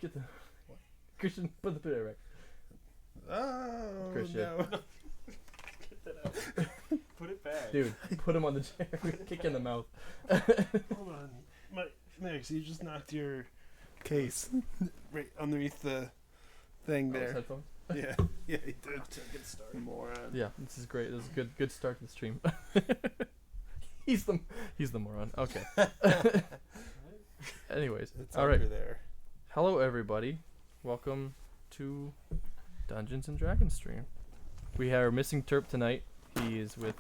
Get the Christian. Put the picture right. Oh, Christian. no. Get that out. Put it back. Dude, put him on the chair. Kick in the mouth. Hold on. Max, you just knocked your case right underneath the thing Oh, his there. headphones? Yeah, you did. To a good start. Moron. Yeah, this is great. This is a good start to the stream. he's the moron. Okay. Anyways, It's all right. under there. Hello everybody. Welcome to Dungeons and Dragons stream. We are missing Terp tonight. He is with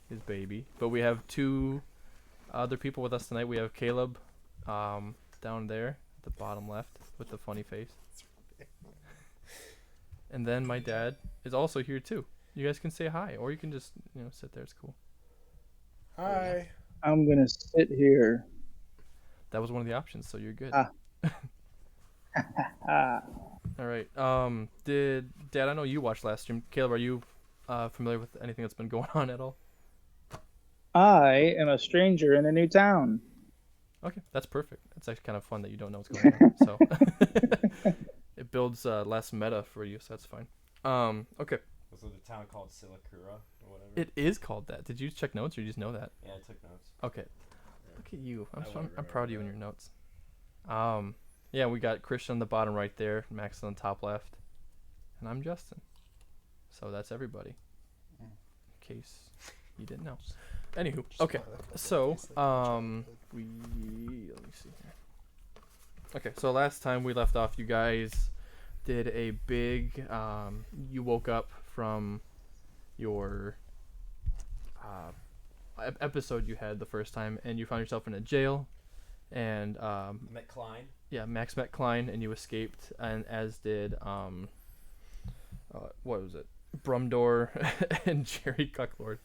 his baby, but we have two other people with us tonight. We have Caleb, down there at the bottom left with the funny face, and then my dad is also here too. You guys can say hi, or you can just sit there. It's cool. Hi. I'm gonna sit here. That was one of the options, so you're good. Ah, All right. Dad, I know you watched last stream. Caleb, are you familiar with anything that's been going on at all? I am a stranger in a new town. Okay, that's perfect. It's actually kind of fun that you don't know what's going on. So it builds less meta for you, so that's fine. Okay. Was it the town called Silicura or whatever? It is called that. Did you check notes or you just know that? Yeah, I took notes. Okay. Look at you. I wouldn't I'm proud of you in your remember notes. Yeah, we got Christian on the bottom right there, Max on the top left, and I'm Justin. So that's everybody. In case you didn't know. Anywho, okay. So, let me see here. Okay, so last time we left off, you guys did a big, you woke up from your episode you had the first time, and you found yourself in a jail, and Met Klein. yeah, Max met Klein, and you escaped, and as did what was it, Brumdor and Jerry Cucklord.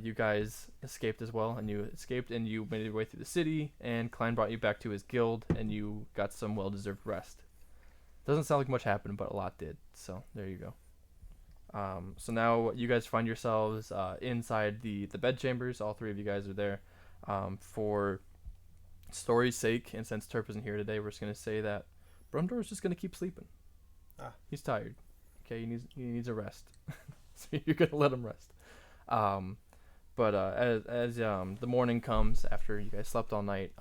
You guys escaped as well, and you escaped, and you made your way through the city, and Klein brought you back to his guild, and you got some well-deserved rest. Doesn't sound like much happened, but a lot did, so there you go. So now you guys find yourselves inside the bedchambers. All three of you guys are there. For story's sake, and since Terp isn't here today, we're just going to say that Brumdor is just going to keep sleeping. He's tired. Okay, he needs a rest. So you're going to let him rest. But as the morning comes after you guys slept all night,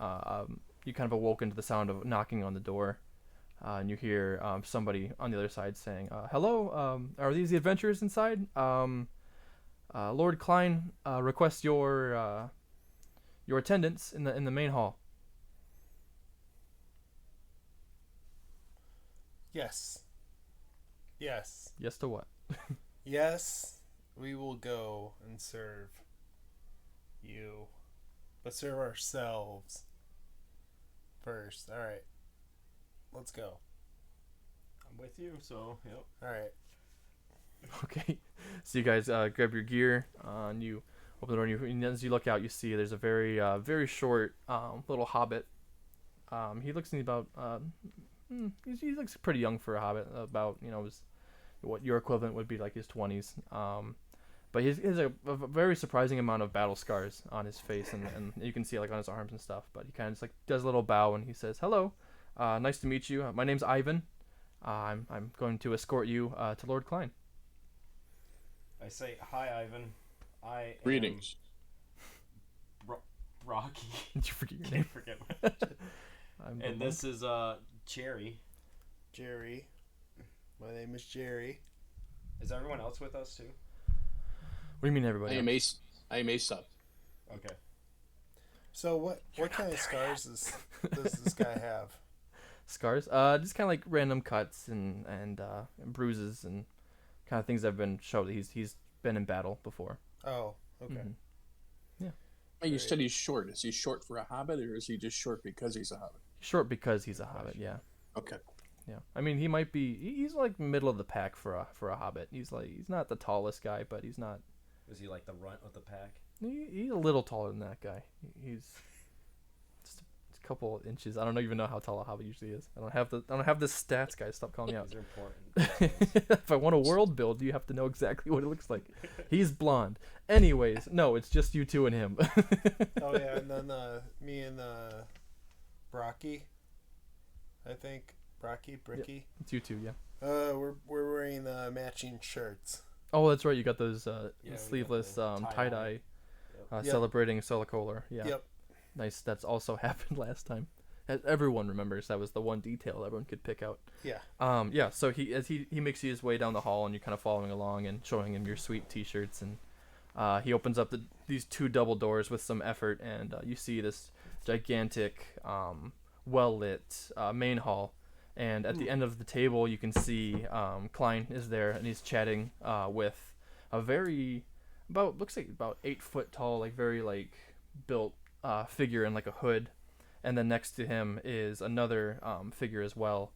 you kind of awoken to the sound of knocking on the door, and you hear somebody on the other side saying, "Hello, are these the adventurers inside? Lord Klein requests your attendance in the main hall." Yes. Yes. Yes to what? Yes. We will go and serve you. But serve ourselves first. Alright. Let's go. I'm with you, so, yep. Alright. Okay, so you guys grab your gear, and you open the door, and as you look out, you see there's a very very short little hobbit. He looks in about he looks pretty young for a hobbit, about what your equivalent would be like his 20s. But he has a very surprising amount of battle scars on his face, and you can see like on his arms and stuff. But he kind of just like does a little bow, and he says, "Hello, nice to meet you. My name's Ivan. I'm going to escort you to Lord Klein." I say, hi, Ivan. I am Greetings. Rocky. Did you forget your I name? forget my I'm And the this is Cherry. Jerry. My name is Jerry. Is everyone else with us, too? What do you mean, I everybody? am Ace. I am Aesop. Okay. So what kind of scars does this guy have? Scars? Just kind of like random cuts and bruises and kind of things that have been shown that he's been in battle before. Oh, okay. Mhm. Oh, you Right. said he's short. Is he short for a hobbit, or is he just short because he's a hobbit? Short because he's a hobbit. Yeah. Okay. Yeah. I mean, he might be. He's like middle of the pack for a hobbit. He's not the tallest guy, but he's not. Is he like the runt of the pack? He's a little taller than that guy. He's just a couple inches. I don't even know how tall a hobbit usually is. I don't have the stats, guys. Stop calling me out. These are important. If I want a world build, you have to know exactly what it looks like. He's blonde. Anyways, no, it's just you two and him. Oh yeah, and then me and Brocky, I think. Bricky. It's you two, yeah. We're wearing matching shirts. Oh, that's right. You got those we got sleeveless the tie-dye tie-dye. Yep. celebrating Solicolar. Yeah. Yep. Nice. That's also happened last time. Everyone remembers that was the one detail everyone could pick out. Yeah. Yeah. So he makes his way down the hall, and you're kind of following along and showing him your sweet T-shirts, and he opens up these two double doors with some effort, and you see this gigantic, well lit main hall. And at the end of the table, you can see Klein is there, and he's chatting with a looks like about 8 foot tall, like very like built figure in like a hood, and then next to him is another figure as well,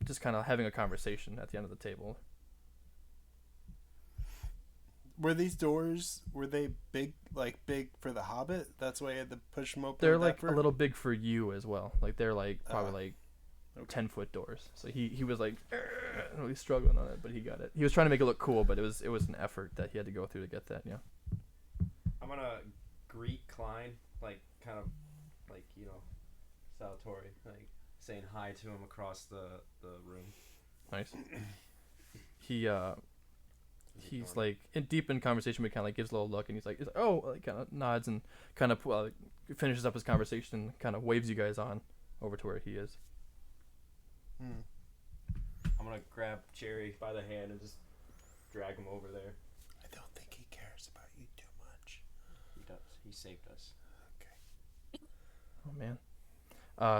just kind of having a conversation at the end of the table. Were these doors, were they big for the Hobbit? That's why you had to push them open. They're with like effort? a little big for you as well. Like they're like probably like okay. 10-foot doors. So he was like really struggling on it, but he got it. He was trying to make it look cool, but it was an effort that he had to go through to get that. Yeah. I'm gonna greet Klein, like kind of like salutatory, like saying hi to him across the room. Nice. He's like deep in conversation, but kind of like gives a little look, and he's like oh, like kind of nods and kind of finishes up his conversation, and kind of waves you guys on over to where he is. I'm gonna grab Jerry by the hand and just drag him over there. I don't think he cares about you too much. He does. He saved us. Oh man.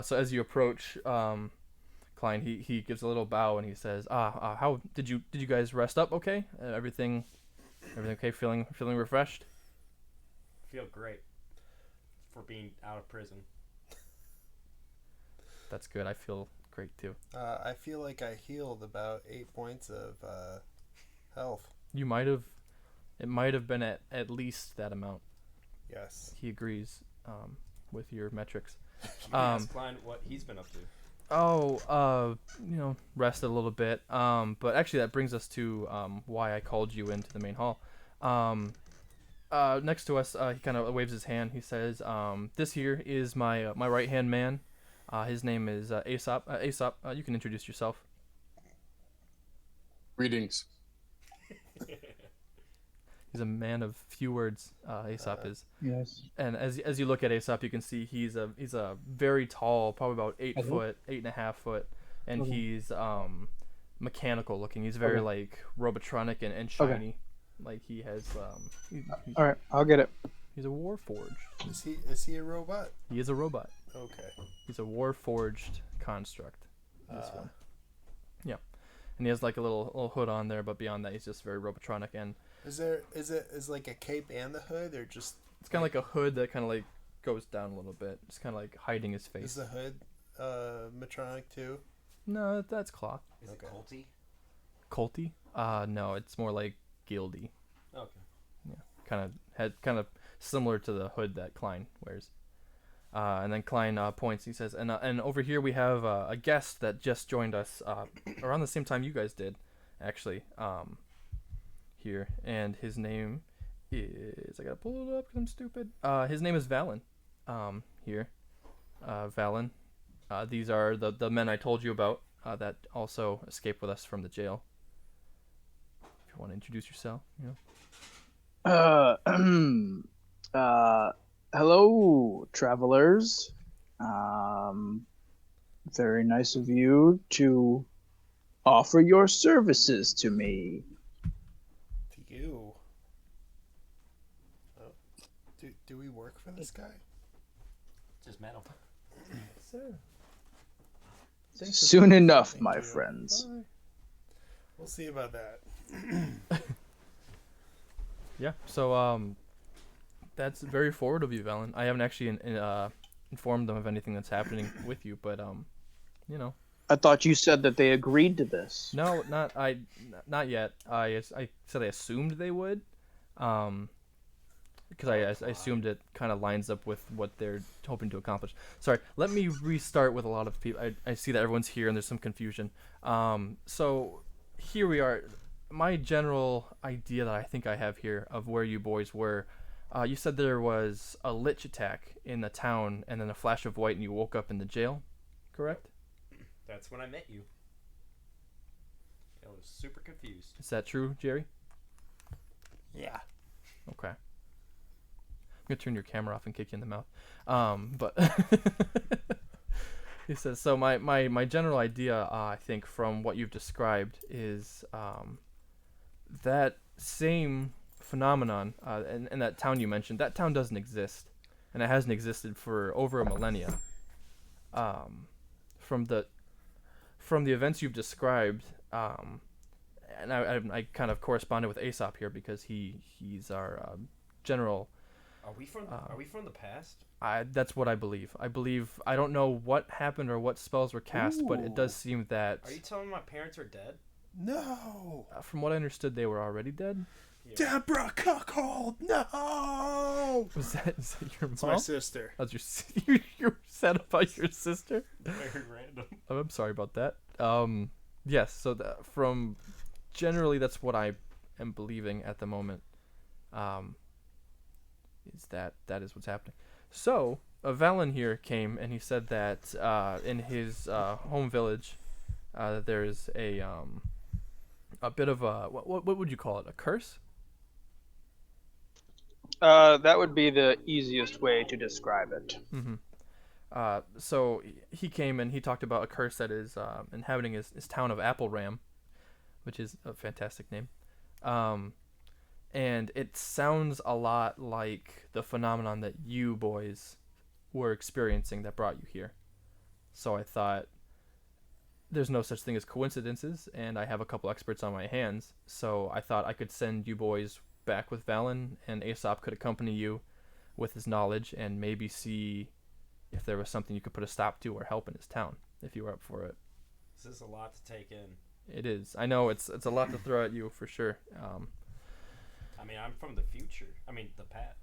So as you approach Klein, he gives a little bow and he says, how did you guys rest up okay? Everything okay? Feeling refreshed? Feel great for being out of prison. That's good. I feel great too. I feel like I healed about 8 points of health. It might have been at least that amount. Yes. He agrees with your metrics. Ask Klein what he's been up to. Rested a little bit. But actually that brings us to why I called you into the main hall. Next to us, he kind of waves his hand. He says, this here is my right-hand man. His name is Aesop. Aesop, you can introduce yourself. Greetings. He's a man of few words. Aesop is. Yes. And as you look at Aesop, you can see he's a very tall, probably about 8.5 foot, and he's mechanical looking. He's very like robotronic and shiny. Like he has All right, I'll get it. he's a warforged. Is he a robot? He is a robot. Okay. He's a warforged construct. This one. Yeah. And he has like a little hood on there, but beyond that he's just very robotronic, and Is like a cape and the hood, or just it's kind of like a hood that kind of like goes down a little bit. It's kind of like hiding his is face. the hood Matronic too? No, that's cloth. Is it Colty? Colty? No, it's more like gildy. Okay. Kind of similar to the hood that Klein wears. And then Klein points. He says, and over here we have a guest that just joined us around the same time you guys did, actually. Here, and his name is, I gotta pull it up because I'm stupid. His name is Valen. Here, Valen. These are the men I told you about that also escaped with us from the jail. If you want to introduce yourself, Hello, travelers. Very nice of you to offer your services to me. To you. Oh. Do we work for this guy? Just metal. Sir. Soon enough, Thank my you. friends. Bye. We'll see about that. Yeah. So that's very forward of you, Valen. I haven't actually informed them of anything that's happening with you, but I thought you said that they agreed to this. No, not yet. I said I assumed they would, because I assumed it kind of lines up with what they're hoping to accomplish. Sorry, let me restart with a lot of people. I see that everyone's here and there's some confusion. So here we are. My general idea that I think I have here of where you boys were. You said there was a lich attack in the town and then a flash of white and you woke up in the jail, correct? That's when I met you. I was super confused. Is that true, Jerry? Yeah. Okay. I'm gonna turn your camera off and kick you in the mouth. But he says so. My general idea, I think, from what you've described, is that same phenomenon in that town you mentioned. That town doesn't exist, and it hasn't existed for over a millennia. From the events you've described, and I kind of corresponded with Aesop here because he's our general. Are we from the past? That's what I believe. I don't know what happened or what spells were cast, but it does Ooh. seem that Are you telling me my parents are dead? No. from what I understood, they were already dead. Yeah. Deborah Cuckold. No. Is that your It's my mom? sister. That's you're sad about your sister? Very random. Oh, I'm sorry about that. Yes. So from generally, that's what I am believing at the moment. Is that is what's happening. So Valen here came and he said that in his home village, there's a bit of a what would you call it? A curse? That would be the easiest way to describe it. Mm-hmm. So he came and he talked about a curse that is inhabiting his town of Apple Ram, which is a fantastic name. And it sounds a lot like the phenomenon that you boys were experiencing that brought you here. So I thought there's no such thing as coincidences, and I have a couple experts on my hands. So I thought I could send you boys back with Valen, and Aesop could accompany you with his knowledge and maybe see if there was something you could put a stop to or help in his town, if you were up for it. This is a lot to take in. It is. I know it's a lot to throw at you for sure. I mean, I'm from the future. I mean, the past.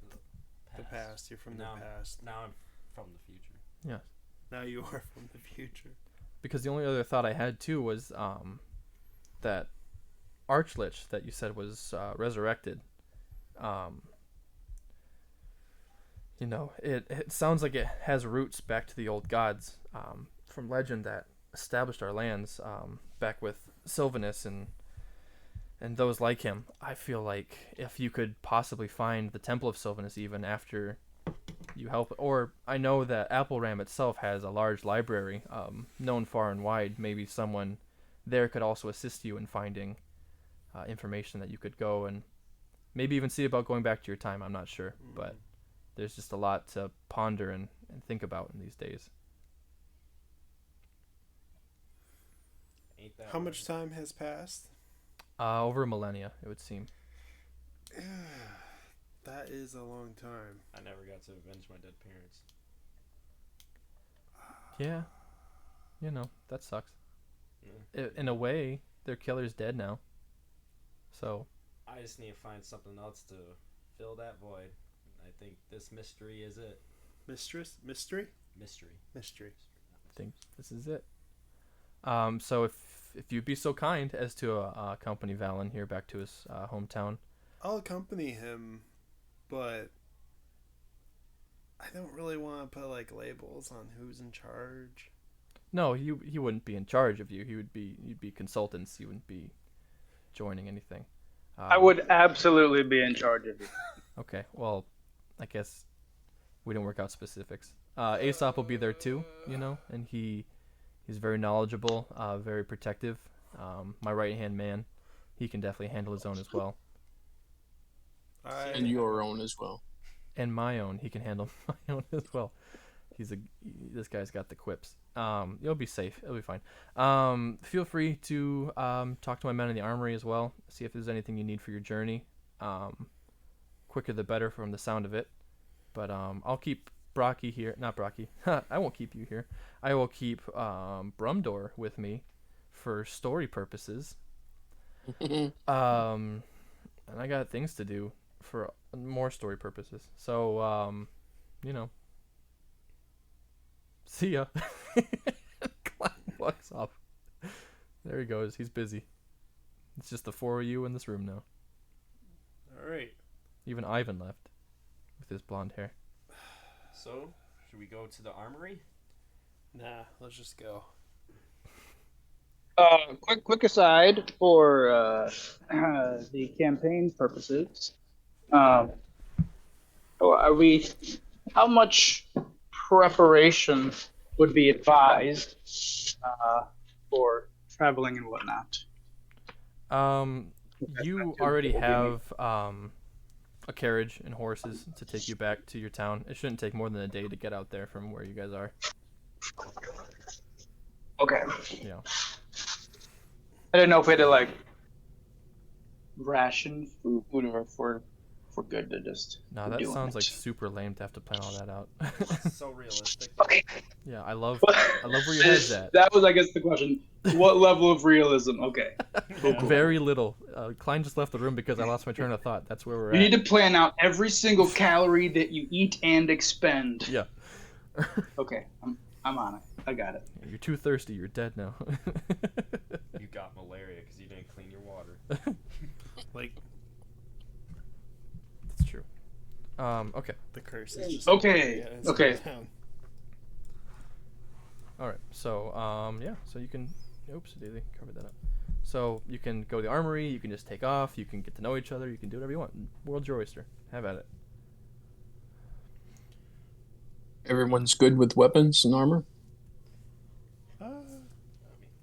The past. You're from Now the past. Now I'm from the future. Yeah. Now you are from the future. Because the only other thought I had too was that Archlich that you said was resurrected. It sounds like it has roots back to the old gods from legend that established our lands back with Sylvanus and those like him. I feel like if you could possibly find the Temple of Sylvanus even after you help, or I know that Apple Ram itself has a large library known far and wide. Maybe someone there could also assist you in finding information that you could go and maybe even see about going back to your time. I'm not sure, but there's just a lot to ponder and think about in these days. Ain't that How right? much time has passed? Over a millennia, it would seem. That is a long time. I never got to avenge my dead parents. Yeah, that sucks. Yeah. In a way, their killer's dead now. So I just need to find something else to fill that void. I think this mystery is it. Mystery? Mystery. Mystery. I think this is it. So if you'd be so kind as to accompany Valen here back to his hometown. I'll accompany him, but I don't really want to put like labels on who's in charge. No, he wouldn't be in charge of you. You'd be consultants. You wouldn't be joining anything. I would absolutely be in charge of you. Okay, well, I guess we didn't work out specifics. Aesop will be there too, and he's very knowledgeable, very protective. My right-hand man, he can definitely handle his own as well. And your own as well. And my own, he can handle my own as well. This guy's got the quips. You'll be safe. It'll be fine. Feel free to talk to my men in the armory as well. See if there's anything you need for your journey. Quicker the better from the sound of it. But I'll keep Brocky here. Not Brocky. I won't keep you here. I will keep Brumdor with me for story purposes. And I got things to do for more story purposes. So, see ya. Clown walks off. There he goes. He's busy. It's just the four of you in this room now. All right. Even Ivan left with his blonde hair. So, should we go to the armory? Nah, let's just go. Quick aside for the campaign purposes. Um, are we? How much preparation would be advised for traveling and whatnot? You already have a carriage and horses to take you back to your town. It shouldn't take more than a day to get out there from where you guys are. Okay. Yeah. I didn't know if we had to like ration food or if we're good to just. No, that sounds like super lame to have to plan all that out. So realistic. Okay. Yeah, I love where your head's at. That was, I guess, the question. What level of realism? Okay. Yeah. Very little. Klein just left the room because I lost my train of thought. That's where we're You at. need to plan out every single calorie that you eat and expend. Yeah. Okay, I'm on it. I got it. You're too thirsty. You're dead now. You got malaria because you didn't clean your water. Like That's true. Okay. the curse is just Okay, yeah, it's okay. down. All right. So, yeah. So you can. Oops, daisy, covered that up. So you can go to the armory. You can just take off. You can get to know each other. You can do whatever you want. World's your oyster. Have at it. Everyone's good with weapons and armor? Uh, I mean,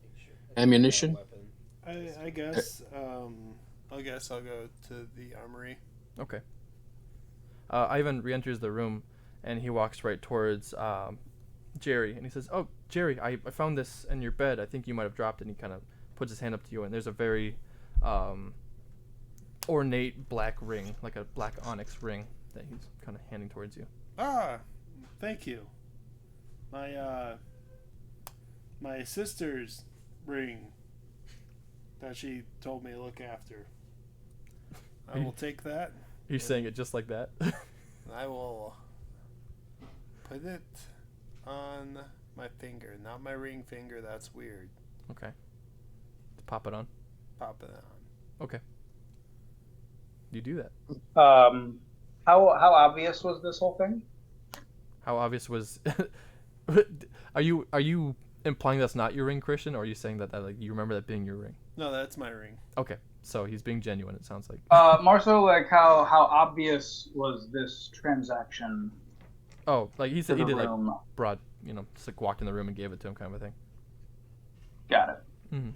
you should have Ammunition? a weapon. I guess I guess I'll go to the armory. Okay. Ivan re-enters the room, and he walks right towards Jerry, and he says, "Oh, Jerry, I found this in your bed. I think you might have dropped it." And he kind of puts his hand up to you, and there's a very ornate black ring, like a black onyx ring, that he's kind of handing towards you. Ah, thank you. My sister's ring that she told me to look after. I will take that. You're saying it just like that? I will put it on my finger, not my ring finger. That's weird. Okay. Pop it on. Pop it on. Okay. You do that. How obvious was this whole thing? How obvious was? Are you implying that's not your ring, Christian, or are you saying that like you remember that being your ring? No, that's my ring. Okay, so he's being genuine. It sounds like. More so like how obvious was this transaction? Oh, like he said, he to the did like room? broad, just like walked in the room and gave it to him, kind of a thing. Got it. Mm-hmm.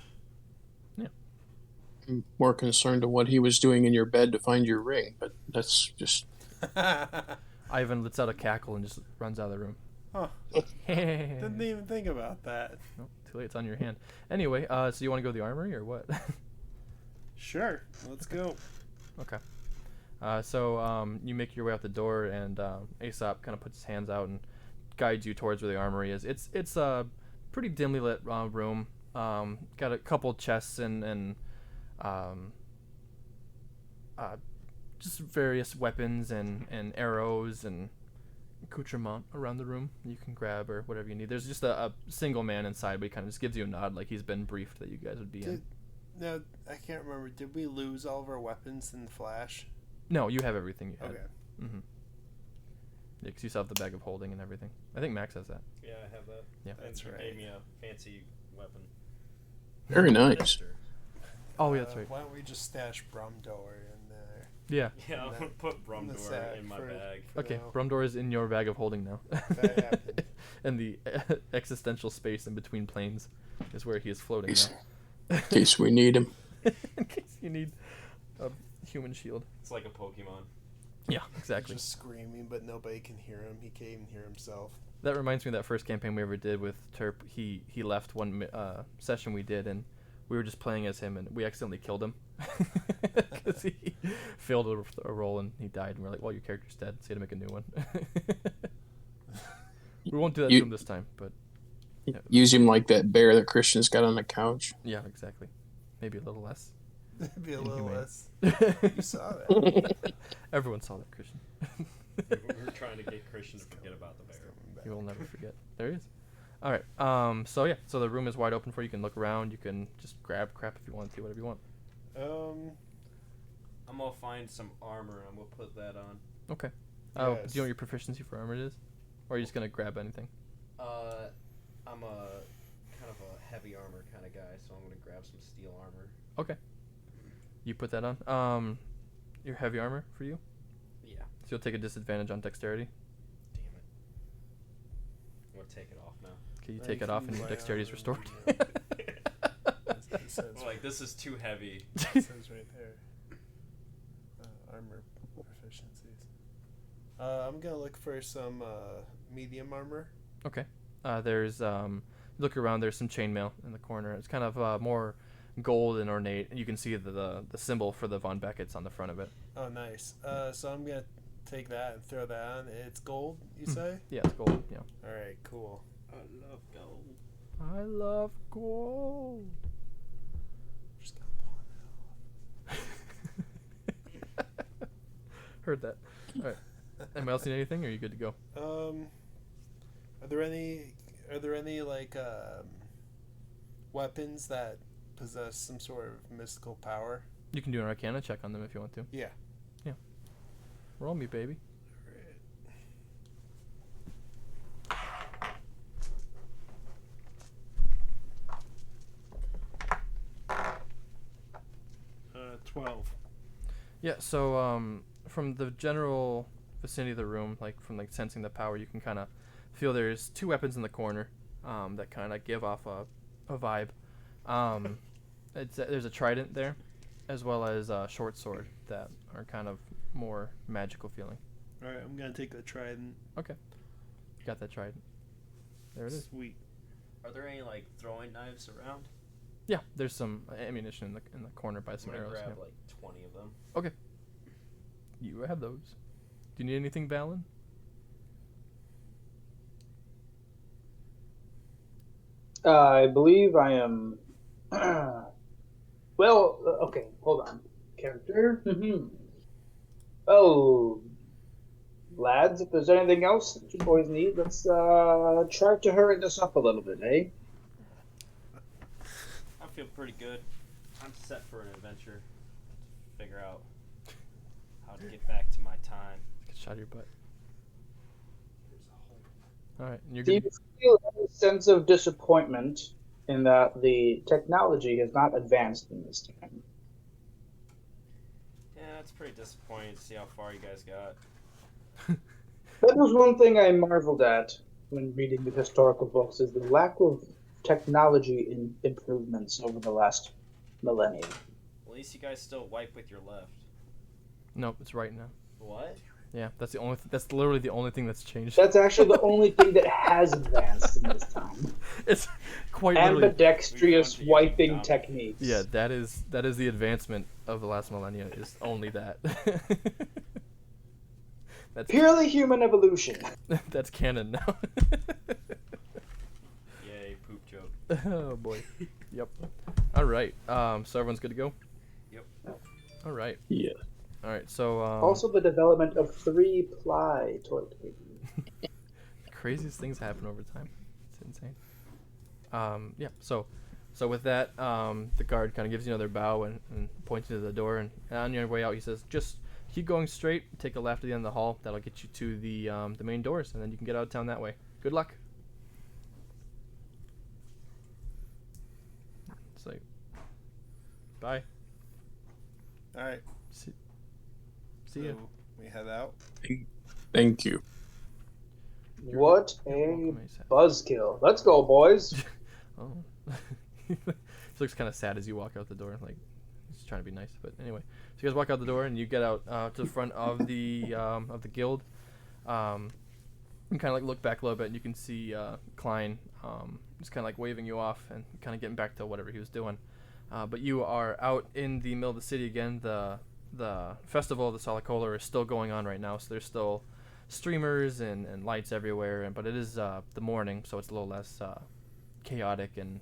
I'm more concerned to what he was doing in your bed to find your ring, but that's just Ivan lets out a cackle and just runs out of the room. Huh. Didn't Didn't even think about that. Nope, too late. It's on your hand. Anyway, so you want to go to the armory or what? Sure, let's go. Okay. So you make your way out the door, and Aesop kind of puts his hands out and guides you towards where the armory is. It's a pretty dimly lit room. Got a couple chests and just various weapons and arrows and accoutrement around the room you can grab or whatever you need. There's just a single man inside, but he kind of just gives you a nod like he's been briefed that you guys would be in. No, I can't remember. Did we lose all of our weapons in the flash? No, you have everything you had. Okay. Mm-hmm. Yeah, 'cause you still have the bag of holding and everything. I think Max has that. Yeah, I have that. Yeah. That's And you right. gave me a fancy weapon. very nice. Holster. Oh, yeah, that's right. Why don't we just stash Brumdor in there? Yeah. Yeah, I'm gonna put In the Brumdor sack in my for- bag. for Okay, now. Brumdor is in your bag of holding now. That happened. And the existential space in between planes is where he is floating Case- now. In case we need him. In case you need a human shield. It's like a Pokemon. Yeah, exactly. Just screaming, but nobody can hear him. He can't even hear himself. That reminds me of that first campaign we ever did with Terp. He left one session we did, and we were just playing as him, and we accidentally killed him because he failed a roll and he died. And we're like, "Well, your character's dead, so you had to make a new one." We won't do that to him this time, but Use him like that bear that Christian's got on the couch. yeah, exactly. Maybe a little less. Be a little Inhumane. less. You saw that. Everyone saw that, Christian. We're trying to get Christian to forget about the bear. You will never forget. There he is. All right. So yeah. So the room is wide open for you. You can look around. You can just grab crap if you want to. Whatever you want. I'm gonna find some armor and we'll put that on. Okay. Oh, do Yes. you know what your proficiency for armor is, or are you just gonna grab anything? I'm a kind of a heavy armor kind of guy, so I'm gonna grab some steel armor. You put that on. Your heavy armor for you. Yeah. So you'll take a disadvantage on dexterity. Damn it. I'm gonna take it off now. Okay, you I take it can off and use your my dexterity is armor restored. It says, Like, this is too heavy. it says right there. Armor proficiencies. I'm gonna look for some medium armor. There's look around. There's some chainmail in the corner. It's kind of more gold and ornate. You can see the symbol for the Von Beckett's on the front of it. Oh, nice. So I'm gonna take that and throw that on. It's gold, you say? Yeah, it's gold. Yeah. All right, cool. I love gold. I love gold. I'm just gonna pull it out. Heard that. All right. Anybody else need anything, or are you good to go? Are there any like weapons that possess some sort of mystical power? You can do an Arcana check on them if you want to. Yeah. Roll me, baby. 12. Yeah. So from the general vicinity of the room, like from like sensing the power, you can kind of feel there's two weapons in the corner that kind of give off a vibe. There's a trident there, as well as a short sword that are kind of more magical feeling. All right, I'm gonna take the trident. You got that trident. There it is. Sweet. Are there any, like, throwing knives around? Yeah, there's some ammunition in the corner by some I'm gonna arrows. grab, Yeah. like, 20 of them. You have those. Do you need anything, Valen? I believe I am. Well, okay, hold on. Character. Oh, lads, if there's anything else that you boys need, let's try to hurry this up a little bit, eh? I feel pretty good. I'm set for an adventure. Figure out how to get back to my time. Get shot of your butt. All right, you're Do you good. feel any sense of disappointment in that the technology has not advanced in this time? Yeah, it's pretty disappointing to see how far you guys got. That was one thing I marveled at when reading the historical books, is the lack of technology improvements over the last millennium. At least you guys still wipe with your left. Nope, it's right now. What? Yeah, that's the only. That's literally the only thing that's changed. That's actually the only thing that has advanced in this time. It's quite literally. Ambidextrous We found wiping the techniques. Yeah, that is the advancement of the last millennia. Is only that. That's Purely human evolution. that's canon now. Yay, poop joke. Oh boy. Yep. All right. So everyone's good to go. Yep. All right. Yeah. All right. So Also, the development of 3-ply toilet paper. craziest things happen over time. It's insane. Yeah. So with that, the guard kind of gives you another bow and points you to the door. And on your way out, he says, "Just keep going straight. Take a left at the end of the hall. That'll get you to the main doors, and then you can get out of town that way. Good luck." It's like, bye. All right. See So ya. we head out. Thank you. What You're a welcome, ASAP. buzzkill. Let's go, boys. Oh. He looks kind of sad as you walk out the door. Like he's trying to be nice, but anyway. So you guys walk out the door and you get out to the front of the guild. You kind of like look back a little bit and you can see Klein just kind of like waving you off and kind of getting back to whatever he was doing. But you are out in the middle of the city again. The festival of the Solicola is still going on right now, so there's still streamers and lights everywhere. But it is the morning, so it's a little less chaotic and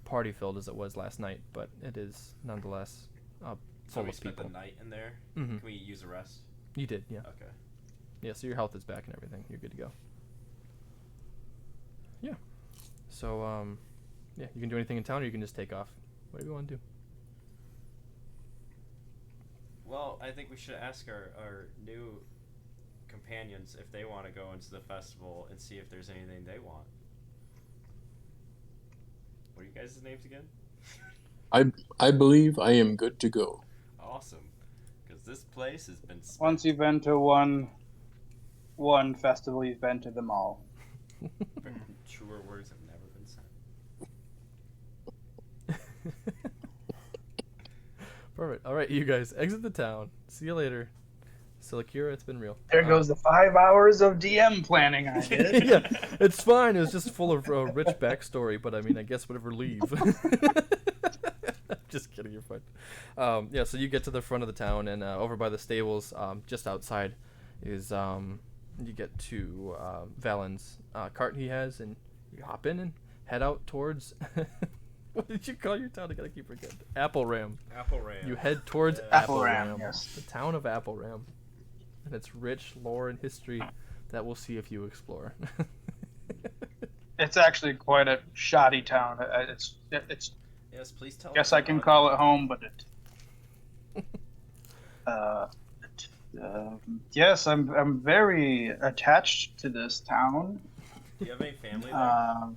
party filled as it was last night. But it is nonetheless So full we of spent people. the night in there. Hmm. Can we use a rest? You did, yeah. Okay. Yeah, so your health is back and everything. You're good to go. Yeah. So, yeah, you can do anything in town or you can just take off. Whatever you want to do. Well, I think we should ask our new companions if they want to go into the festival and see if there's anything they want. you guys' names again? I believe I am good to go. Awesome. Because this place has been spent. Once you've been to one festival, you've been to them all. Truer words have never been said. Perfect. All right, you guys exit the town. See you later. Silicura, it's been real. There goes the 5 hours of DM planning I did. Yeah, it's fine. It was just full of rich backstory, but I mean, I guess whatever. Leave. Just kidding, you're fine. Yeah, so you get to the front of the town, and over by the stables, just outside, is you get to Valen's cart he has, and you hop in and head out towards. What did you call your town? I gotta keep forgetting. Apple Ram. Apple Ram. You head towards Yeah. Apple Ram, yes. the town of Apple Ram, and its rich lore and history that we'll see if you explore. It's actually quite a shoddy town. It's Yes, please tell guess us I can about call it home, but yes, I'm very attached to this town. Do you have any family there?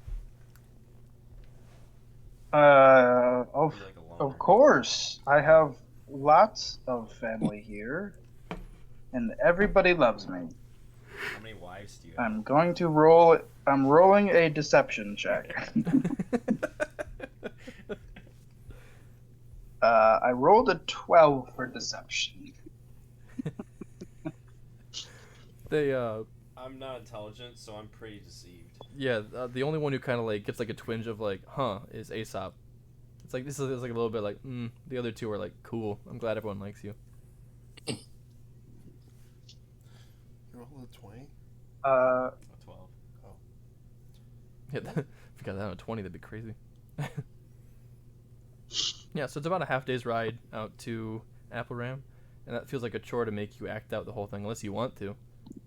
Of Or like a loner? of course, I have lots of family here, and everybody loves me. How many wives do you have? I'm going to roll. I'm rolling a deception check. I rolled a 12 for deception. They I'm not intelligent, so I'm pretty deceived. yeah, the only one who kind of like gets like a twinge of like, is Aesop. It's like this is like a little bit like, the other two are like, cool. I'm glad everyone likes you. You roll a 20? A 12. Yeah, if you got that on a 20, that'd be crazy. Yeah, so it's about a half day's ride out to Apple Ram, and that feels like a chore to make you act out the whole thing unless you want to.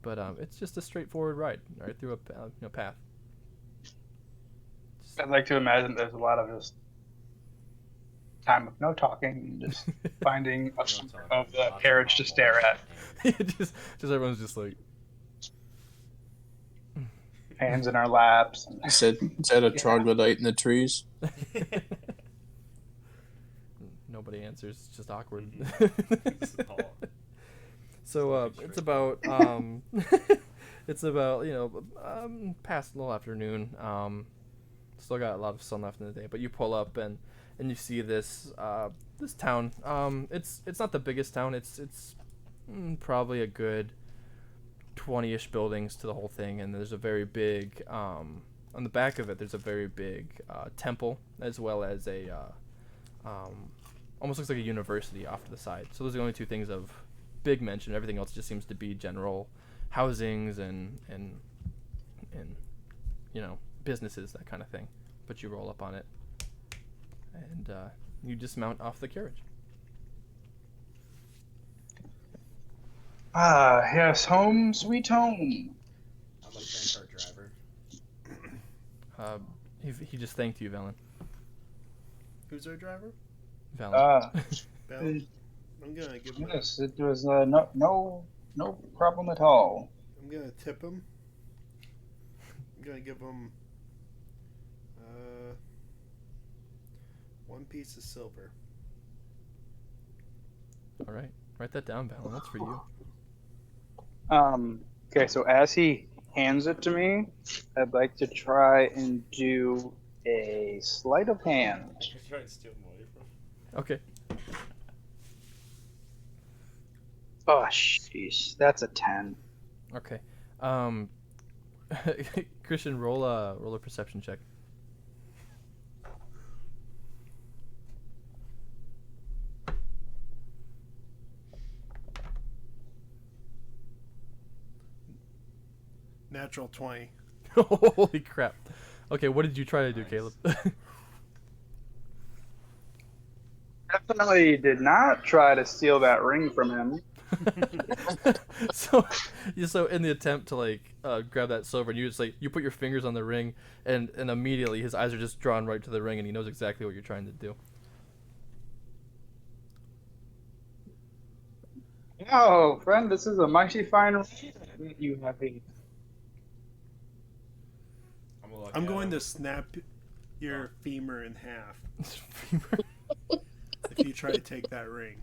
But it's just a straightforward ride right through a path. I'd like to imagine there's a lot of just time of no talking, just finding a of the carriage to stare at, just everyone's just like, hands in our laps. Is that a troglodyte in the trees? nobody answers. It's just awkward. It's all- So it's about it's about past a little afternoon. Still got a lot of sun left in the day, but you pull up and you see this this town. It's not the biggest town. It's probably a good 20-ish buildings to the whole thing, and there's a very big on the back of it. There's a very big temple, as well as a almost looks like a university off to the side. So those are the only two things of big mention. Everything else just seems to be general housings and businesses, that kind of thing. But you roll up on it, and you dismount off the carriage. Ah, yes, home, sweet home. I'm gonna thank our driver. He just thanked you, Valen. Who's our driver? Valen. Bell? I'm gonna give him. Yes, it was no problem at all. I'm gonna tip him. I'm gonna give him 1 piece of silver. All right, write that down, Valen. That's for you. Okay, so as he hands it to me, I'd like to try and do a sleight of hand. You're trying to steal money from. Okay. Oh, jeez, that's a 10. Okay. Christian, roll a perception check. Natural 20. Holy crap. Okay, what did you try to do, Nice. Caleb? Definitely did not try to steal that ring from him. so in the attempt to grab that silver, and you put your fingers on the ring, and immediately his eyes are just drawn right to the ring, and he knows exactly what you're trying to do. Oh, friend, this is a mighty fine ring you have. I'm gonna look I'm at going him. to snap your femur in half if you try to take that ring.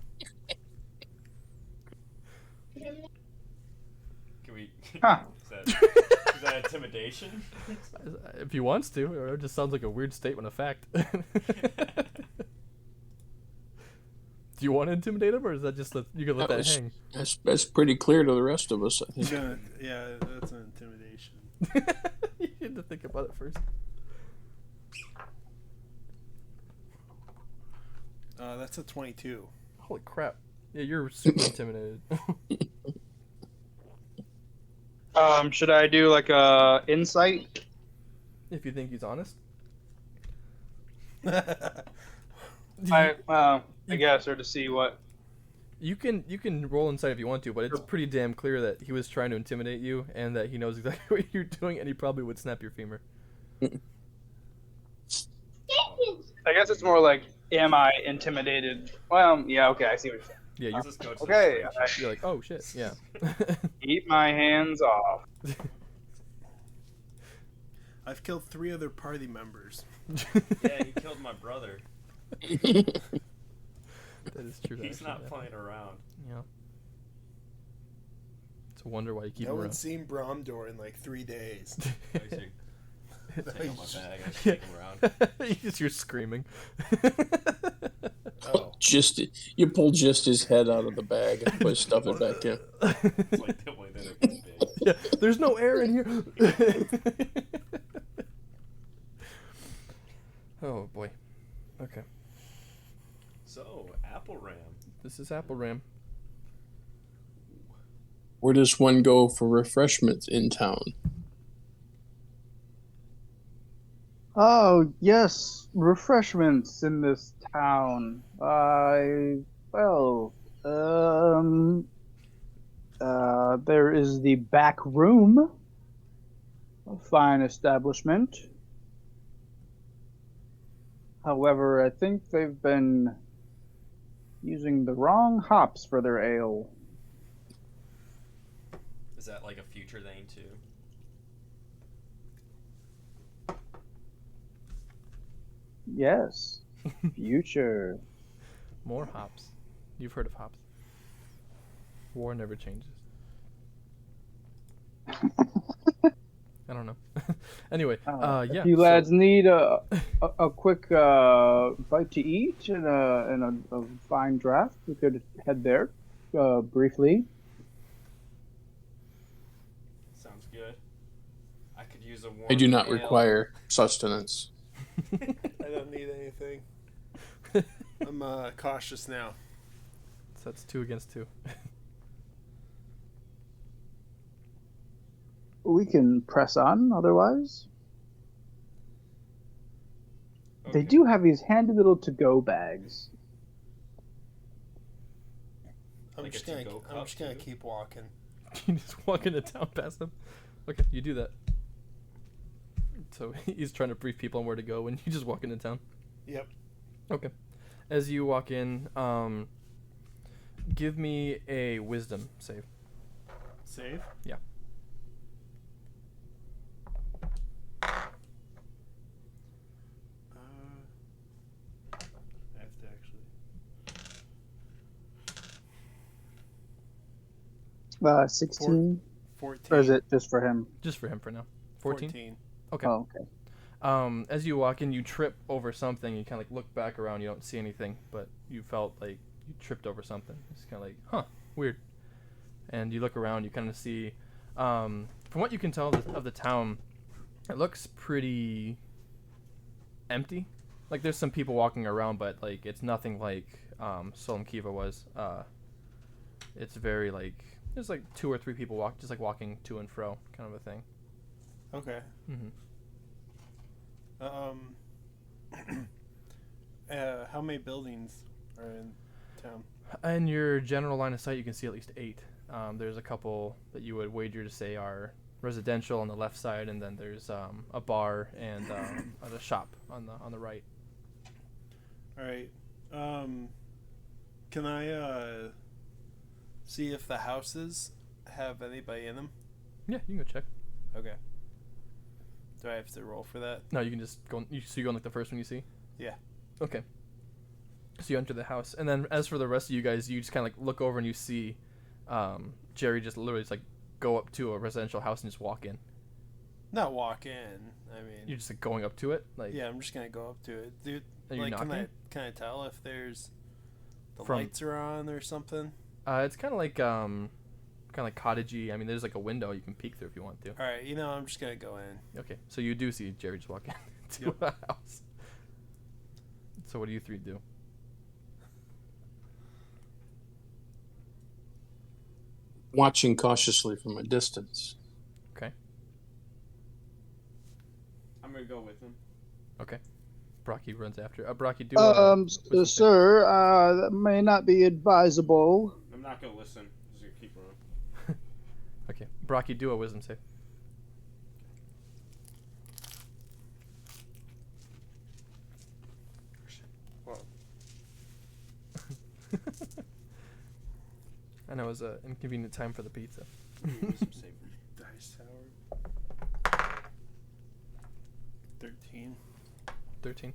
Can we? Huh. Is that intimidation? If he wants to, or it just sounds like a weird statement of fact. Do you want to intimidate him, or is that just you can let that hang? That's pretty clear to the rest of us, I think. Yeah, that's an intimidation. You had to think about it first. That's a 22. Holy crap! Yeah, you're super intimidated. Should I do like a insight? If you think he's honest. I guess, or to see what. You can roll insight if you want to, but it's pretty damn clear that he was trying to intimidate you and that he knows exactly what you're doing, and he probably would snap your femur. I guess it's more like, am I intimidated? Well, yeah, okay, I see what you're saying. Yeah, I'll just go to Okay, the you're like, oh shit, yeah. keep my hands off. I've killed 3 other party members. Yeah, he killed my brother. That is true. He's actually, not yeah. playing around. Yeah. It's a wonder why you keep No him one's around. seen Bromdor in like 3 days. I should take out my bag. I should take him around. You're screaming. Oh. Just you pull just his head out of the bag and put stuff it back in. It's like the way that it can be. Yeah, there's no air in here. Oh boy. Okay. So, Apple Ram. This is Apple Ram. Where does one go for refreshments in town? Oh, yes, refreshments in this town. There is the back room, a fine establishment. However, I think they've been using the wrong hops for their ale. Is that like a future thing, too? Yes, future. More hops. You've heard of hops. War never changes. I don't know. Anyway, yeah. If you lads need a quick bite to eat and a fine draft, we could head there briefly. Sounds good. I could use a warm I do not ale. require sustenance. I don't need anything. I'm cautious now. So that's 2 against 2. We can press on otherwise. They Okay. do have these handy little to-go bags. I'm Like a just gonna to-go I'm cup, just gonna too? keep walking. You just walk into town past them. Okay, you do that. So he's trying to brief people on where to go, and you just walk into town. Yep. Okay. As you walk in, give me a wisdom save. Save? Yeah. I have to actually. 16? 14. Or is it just for him? Just for him for now. 14? 14. Okay. Oh, okay. As you walk in, you trip over something. You kind of like look back around. You don't see anything, but you felt like you tripped over something. It's kind of like, huh, weird. And you look around. You kind of see, from what you can tell of the town, it looks pretty empty. Like there's some people walking around, but like it's nothing like Solom Kiva was. It's very like there's like 2 or 3 people walking to and fro, kind of a thing. Okay. Mm-hmm. How many buildings are in town? In your general line of sight, you can see at least 8. There's a couple that you would wager to say are residential on the left side, and then there's a bar and a shop on the right. All right. Can I see if the houses have anybody in them? Yeah, you can go check. Okay. Do I have to roll for that? No, you can just go. So you go on like the first one you see. Yeah. Okay. So you enter the house, and then as for the rest of you guys, you just kind of like look over and you see Jerry just literally just like go up to a residential house and just walk in. Not walk in. I mean, You're just like going up to it, like yeah, I'm just gonna go up to it, dude. Are you Like, knocking? can I tell if there's the From- lights are on or something? It's kind of like cottagey. I mean, there's like a window you can peek through if you want to. All right, I'm just gonna go in. Okay, so you do see Jerry just walk into a house. So what do you three do? Watching cautiously from a distance. I'm gonna go with him. Brocky runs after. Brocky, do. wisdom save. Sir, that may not be advisable. I'm not gonna listen. I'm just gonna keep running. Okay, Brocky, do a wisdom save. Well, I know it was an inconvenient time for the pizza. wisdom save. Dice tower. 13. 13.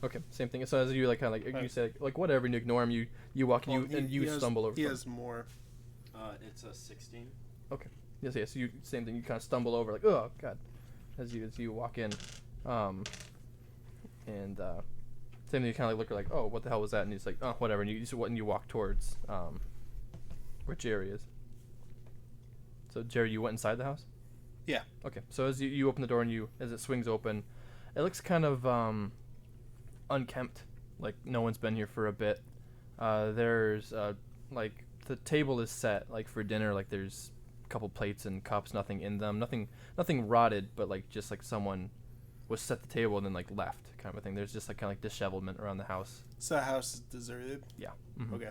Okay, same thing. So as you like kind of like you said like whatever, and you ignore him. You walk Well, and you stumble over. He something. has more. It's a 16. Yes, yes. You same thing. You kind of stumble over like oh god, as you walk in, and same thing. You kind of like look like oh what the hell was that? And he's like oh whatever. And you walk towards where Jerry is. So Jerry, you went inside the house. Yeah. Okay. So as you open the door and as it swings open, it looks kind of unkempt, like no one's been here for a bit. There's like the table is set like for dinner, like there's a couple plates and cups, nothing in them, nothing rotted, but like just like someone was set the table and then like left kind of a thing. There's just like kind of like dishevelment around the house. So the house is deserted. Yeah. Mhm. Okay.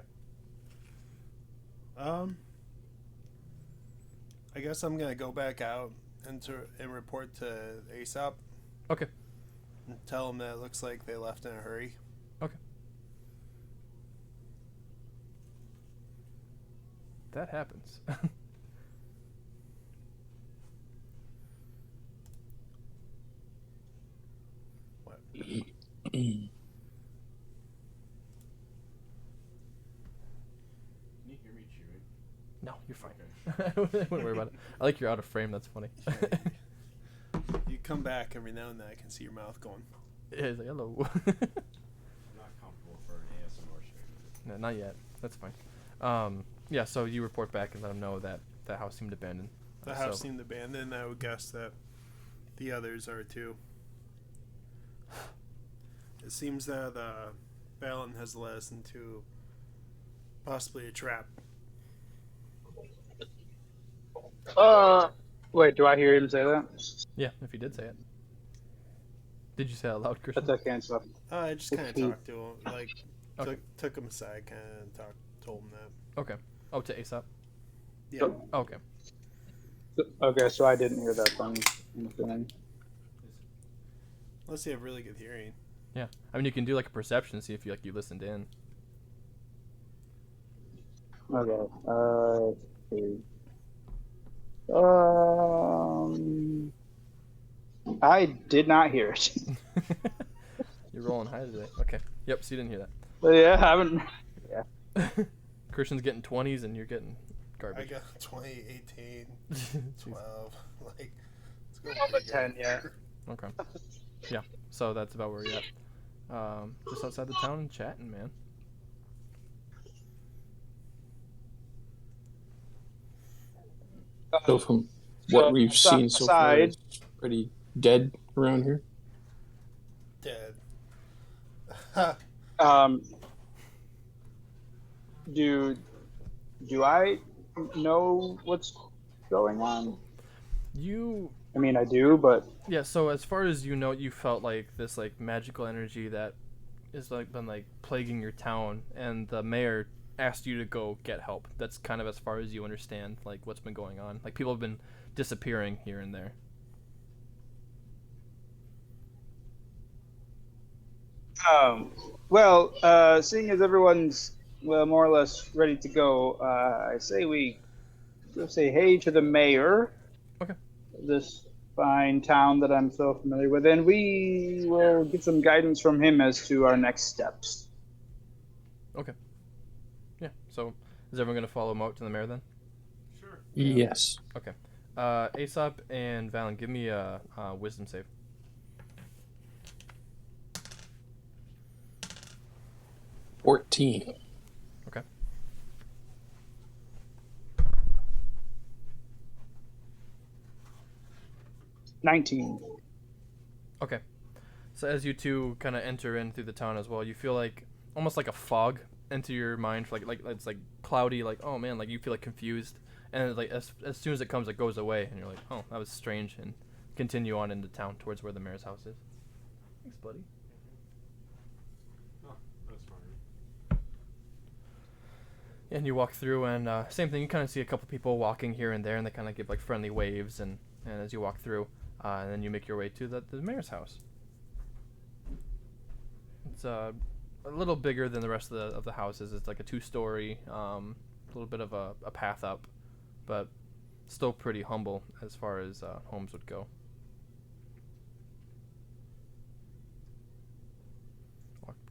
I guess I'm gonna go back out and report to ASAP. Okay. And tell them that it looks like they left in a hurry. That happens. What? Can you hear me chewing? No, you're fine. Don't worry about it. I like you're out of frame. That's funny. You come back every now and then. I can see your mouth going. Yeah, he's like hello. I'm not comfortable for an ASMR stream. No, not yet. That's fine. Yeah, so you report back and let them know that the house seemed abandoned. The house seemed abandoned. I would guess that the others are too. It seems that Balin has led us into possibly a trap. Wait, do I hear him say that? Yeah, if you did say it. Did you say it out loud, Christian? That's okay, stuff. I just kind of Okay. talked to him, like Okay. took him aside, kind of told him that. Okay. Oh, to Aesop. Yeah. Oh, okay. Okay, so I didn't hear that from anything. Unless you have really good hearing. Yeah. I mean, you can do like a perception, see if you listened in. Okay. Let's see. I did not hear it. You're rolling high today. Okay. Yep. So you didn't hear that. But yeah, I haven't. Christian's getting 20s and you're getting I garbage. got 20, 18, Jeez. 12. Like, let's go. I'm at 10, yeah. Okay. Yeah. So that's about where you're at. Just outside the town and chatting, man. So from what we've seen so far, aside- it's pretty dead around here. Dead. Do I know what's going on? You I mean, I do, but Yeah, so as far as you know, you felt like this like magical energy that is like been like plaguing your town, and the mayor asked you to go get help. That's kind of as far as you understand like what's been going on. Like people have been disappearing here and there. seeing as everyone's more or less ready to go, I say we go say hey to the mayor. Okay. This fine town that I'm so familiar with, and we will get some guidance from him as to our next steps. Yeah. So is everyone gonna follow Moat to the mayor then? Sure. Yes. Okay. Aesop and Valen, give me a wisdom save. 14. 19. Okay. So as you two kind of enter in through the town as well, you feel like almost like a fog enter your mind. For like it's like cloudy. Like, oh man, like you feel like confused, and like as soon as it comes, it goes away, and you're like, oh, that was strange, and continue on into town towards where the mayor's house is. Thanks, buddy. Oh, that's fine. And you walk through, and same thing. You kind of see a couple people walking here and there, and they kind of give like friendly waves, and as you walk through, and then you make your way to the mayor's house. It's a little bigger than the rest of the houses. It's like a 2-story, a little bit of a path up, but still pretty humble as far as homes would go.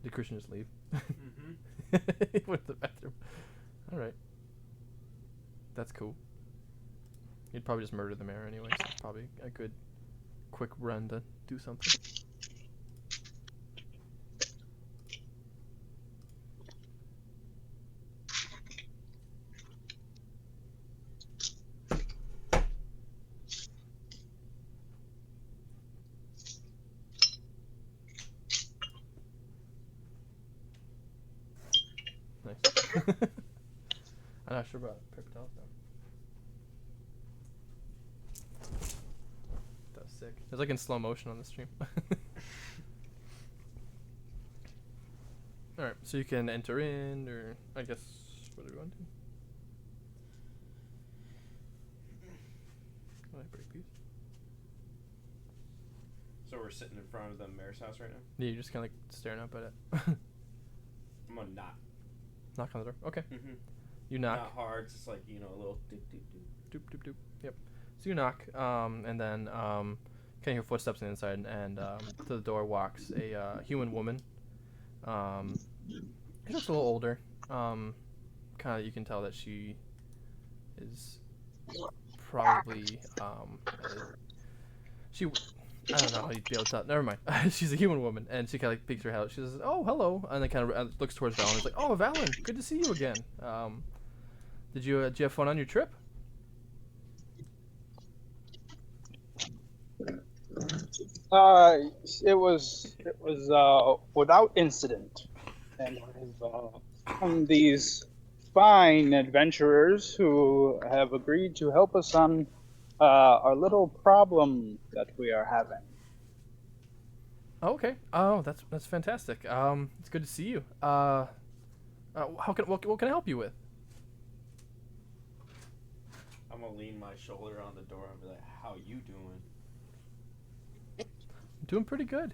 Did Christian just leave? Mm-hmm. He went to the bathroom. All right, that's cool. He'd probably just murder the mayor anyway, so it's probably a good, quick run to do something. Nice. I'm not sure about paper towels though. That was sick. It was like in slow motion on the stream. Alright, so you can enter in, or I guess, what do we want to do? Can I break these? So we're sitting in front of the mayor's house right now? Yeah, you're just kind of like staring up at it. I'm gonna knock. Knock on the door. Okay. Mm-hmm. You knock. Not hard, just like, you know, a little doop doop doop. Doop, doop, doop. Yep. So you knock, and then kind of hear footsteps on the inside, and to the door walks a human woman. She looks a little older. Kind of, you can tell that she is probably she. I don't know how you'd be able to tell. Never mind. She's a human woman, and she kind of like peeks her head out. She says, "Oh, hello," and then kind of looks towards Valen. It's like, "Oh, Valen, good to see you again. Did you have fun on your trip?" It was without incident, and I've found these fine adventurers who have agreed to help us on our little problem that we are having. Oh, okay. Oh, that's fantastic. It's good to see you. What can I help you with? I'm gonna lean my shoulder on the door and be like, "How you doing?" I'm doing pretty good.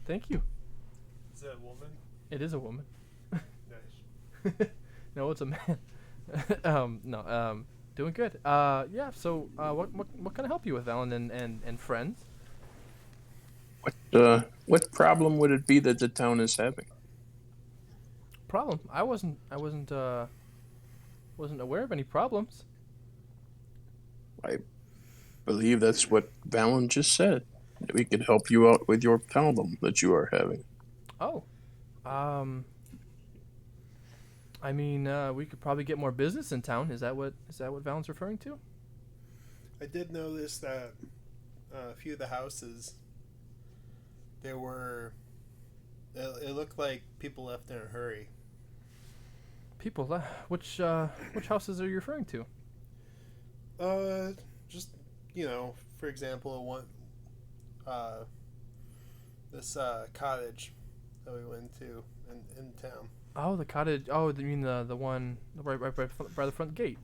Thank you. Is that a woman? It is a woman. Nice. No, it's a man. No. Doing good. Yeah. So, what can I help you with, Valen and friends? What problem would it be that the town is having? Problem? I wasn't aware of any problems. I believe that's what Valen just said. That we could help you out with your problem that you are having. Oh. I mean, we could probably get more business in town. Is that what Valen's referring to? I did notice that a few of the houses, there were. It looked like people left in a hurry. People, which houses are you referring to? Just for example, this cottage that we went to in town. Oh, the cottage. Oh, you mean the one right by the front gate?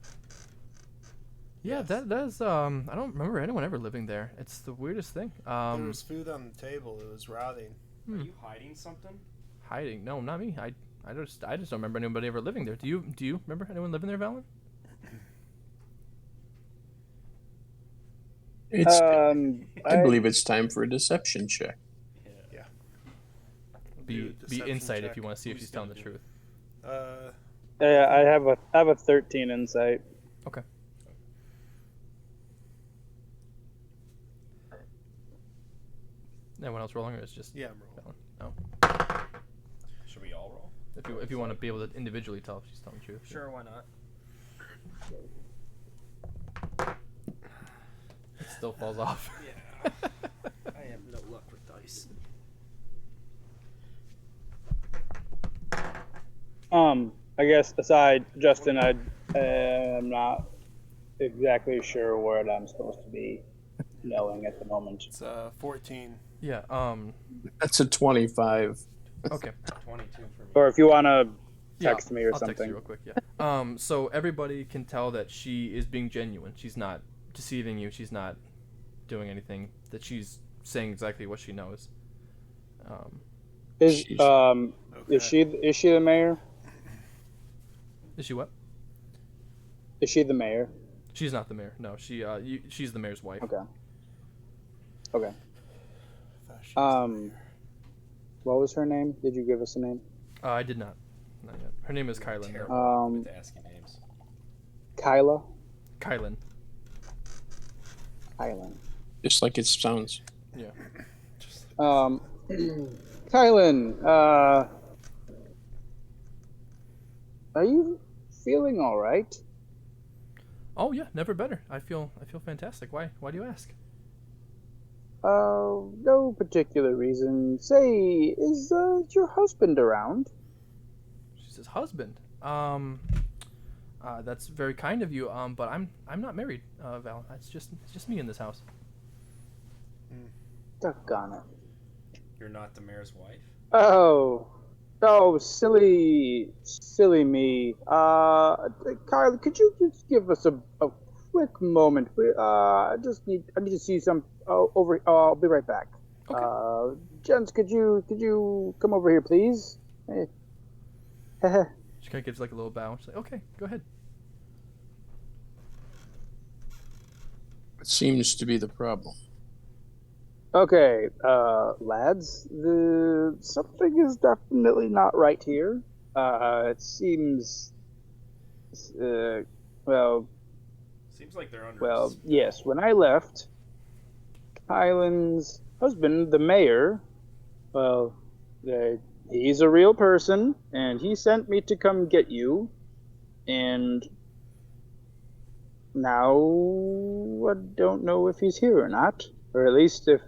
Yeah, Yes. that's I don't remember anyone ever living there. It's the weirdest thing. There was food on the table. It was rotting. Are you hiding something? Hiding? No, not me. I just don't remember anybody ever living there. Do you remember anyone living there, Valen? It's. I I believe it's time for a deception check. Yeah. Be Do a deception insight if check. you want to see if Who's she's telling the gonna do truth. yeah, I have a 13 insight. Okay. Anyone else rolling, or is just yeah, I'm rolling. Valen? Oh, Should we all roll? if you want to be able to individually tell if she's telling the truth. Sure, why not? It still falls off. Yeah. I have no luck with dice. I guess aside Justin, I am not exactly sure what I'm supposed to be knowing at the moment. It's 14. Yeah. That's a 25. Okay. 22 for me. Or if you want to Yeah, text me or I'll text something. you real quick. Yeah. So everybody can tell that she is being genuine. She's not deceiving you. She's not doing anything. That she's saying exactly what she knows. Is Sheesh. Okay. is she the mayor? Is she what? Is she the mayor? She's not the mayor. No, she's the mayor's wife. Okay. Okay. Thought she was the Um, mayor. what was her name? Did you give us a name? I did not. Not yet. Her name is Kylan. Terrible Um, with asking names. Kyla. Kylan. Kylan. Just like it sounds. Yeah. Kylan, are you feeling all right? Oh yeah, never better. I feel fantastic. Why? Why do you ask? No particular reason. Say, is your husband around? She says, husband. That's very kind of you. But I'm not married, Val. It's just me in this house. Doggone it. You're not the mayor's wife? Oh, silly me. Kyle, could you just give us a quick moment? I need to see some over. I'll be right back. Okay. Gents, could you come over here, please? She kind of gives like a little bow. She's like, okay, go ahead. What seems to be the problem? Okay, lads, something is definitely not right here. It seems, well, Seems like they're under. well, yes. When I left, Kylan's husband, the mayor, well, he's a real person, and he sent me to come get you, and now I don't know if he's here or not, or at least if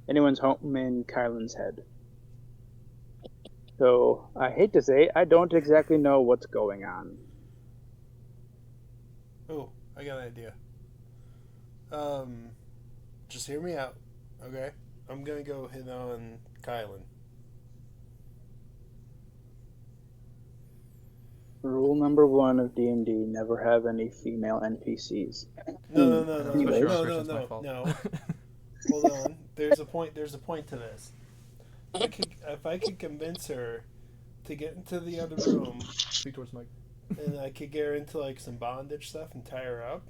anyone's home in Kylan's head. So, I hate to say, I don't exactly know what's going on. Oh, I got an idea. Just hear me out, okay? I'm gonna go hit on Kylan. Rule number 1 of D&D, never have any female NPCs. No. Anyways. No. Hold on. There's a point to this. If I could convince her to get into the other room, Speak towards Mike. and I could get her into like some bondage stuff and tie her up,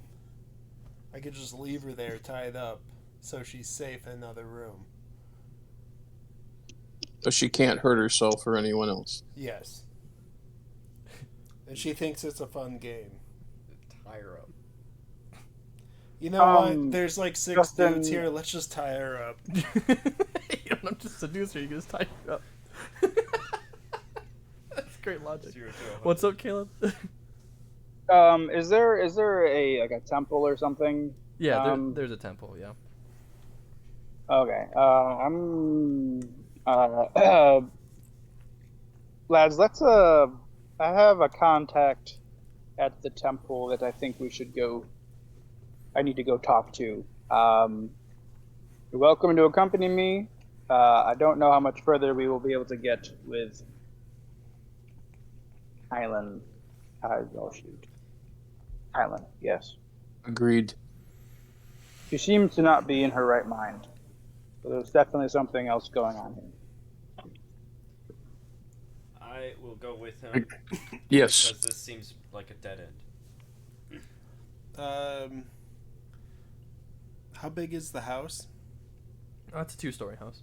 I could just leave her there tied up so she's safe in another room. So she can't hurt herself or anyone else. Yes. And she thinks it's a fun game. Tie her up. You know what? There's like 6 Justin- dudes here. Let's just tie her up. You don't have to seduce her. You can just tie her up. That's great logic. 0 to 100. What's up, Caleb? Is there a like a temple or something? Yeah, there's a temple. Yeah. Okay. Lads, let's I have a contact at the temple that I think we should go. I need to go talk to. You're welcome to accompany me. I don't know how much further we will be able to get with Kylan. Oh shoot. Kylan, yes. Agreed. She seems to not be in her right mind. So there's definitely something else going on here. I will go with him. Yes. Because this seems like a dead end. How big is the house? It's a 2-story house.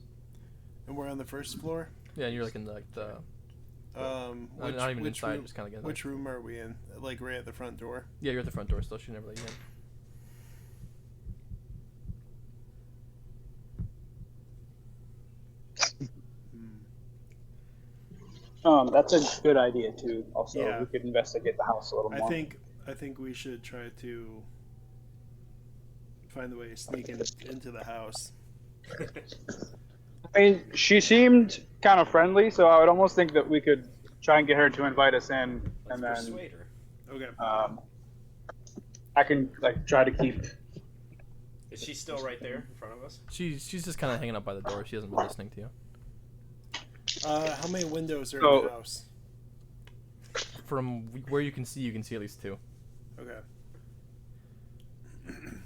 And we're on the first floor. Yeah, and you're like in the not even inside, room, just kind of getting. Which room are we in? Like right at the front door. Yeah, you're at the front door still. She never let you in. That's a good idea too. Also, Yeah. we could investigate the house a little more. I think we should try to find a way to sneak into the house. I mean, she seemed kind of friendly, so I would almost think that we could try and get her to invite us in, Let's and then persuade her. Okay. I can like try to keep. Is she still right there in front of us? She's just kind of hanging up by the door. She hasn't been listening to you. How many windows are in So- the house? From where you can see at least 2. Okay.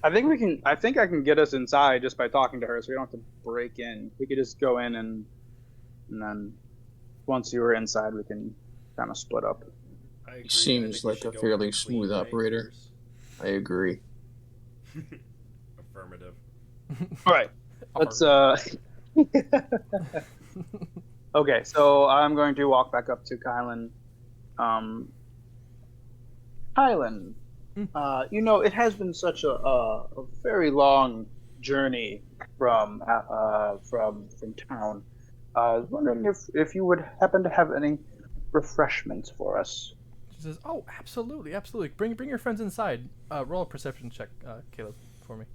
I think I can get us inside just by talking to her, so we don't have to break in. We could just go in and then once you were inside, we can kind of split up. I agree. I Seems think we like should a go fairly clean smooth break operator. first. I agree. Affirmative. All right, let's. Okay, so I'm going to walk back up to Kylan. Kylan, it has been such a very long journey from town. I was wondering if you would happen to have any refreshments for us. She says, "Oh, absolutely, absolutely. Bring your friends inside. Roll a perception check, Caleb, for me."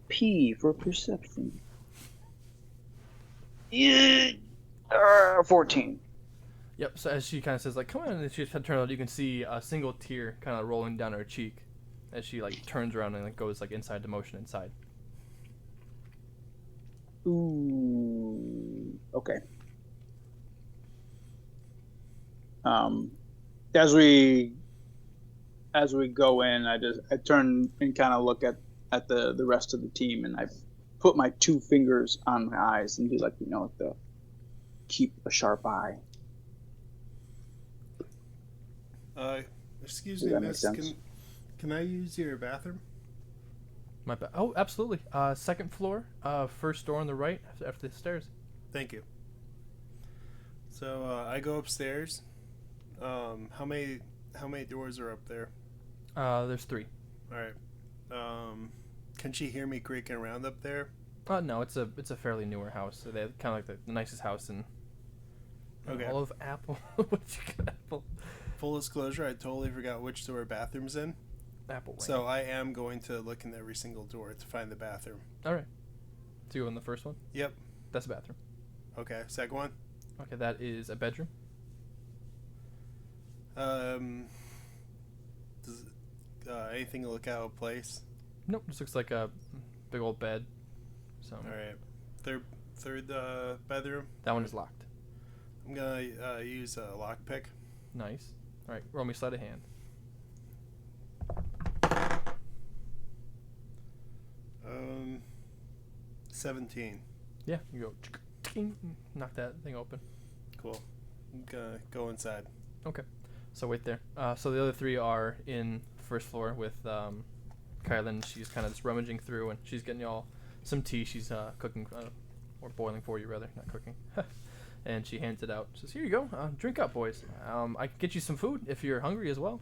P for perception. 14. Yep. So as she kind of says, like, "Come on," and she turns around, you can see a single tear kind of rolling down her cheek as she like turns around and like, goes like inside the motion inside. Ooh. Okay. As we go in, I turn and kind of look at the rest of the team, and I put my 2 fingers on my eyes and do like the keep a sharp eye. Excuse Does me, that make miss. sense? Can I use your bathroom? Oh, absolutely. 2nd floor, first door on the right after the stairs. Thank you. So I go upstairs. How many doors are up there? There's 3. All right. Can she hear me creaking around up there? No, it's a fairly newer house. So they have kind of like the nicest house in Okay. all of Apple. What you got, Apple? Full disclosure, I totally forgot which door bathroom's in. Apple. Lane. So I am going to look in every single door to find the bathroom. All right. So you go in the first one. Yep. That's a bathroom. Okay. Second one. Okay, that is a bedroom. Does anything look out of place? Nope, just looks like a big old bed. So All right. Third bedroom. that one is locked. I'm gonna use a lockpick. Nice. All right, roll me sleight of hand. 17. Yeah, you go. Knock that thing open. Cool. I'm gonna go inside. Okay. So wait there. So the other 3 are in first floor with Kylan. She's kind of just rummaging through, and she's getting y'all some tea. She's cooking, or boiling for you rather, not cooking. And she hands it out. Says, "Here you go. Drink up, boys. I can get you some food if you're hungry as well."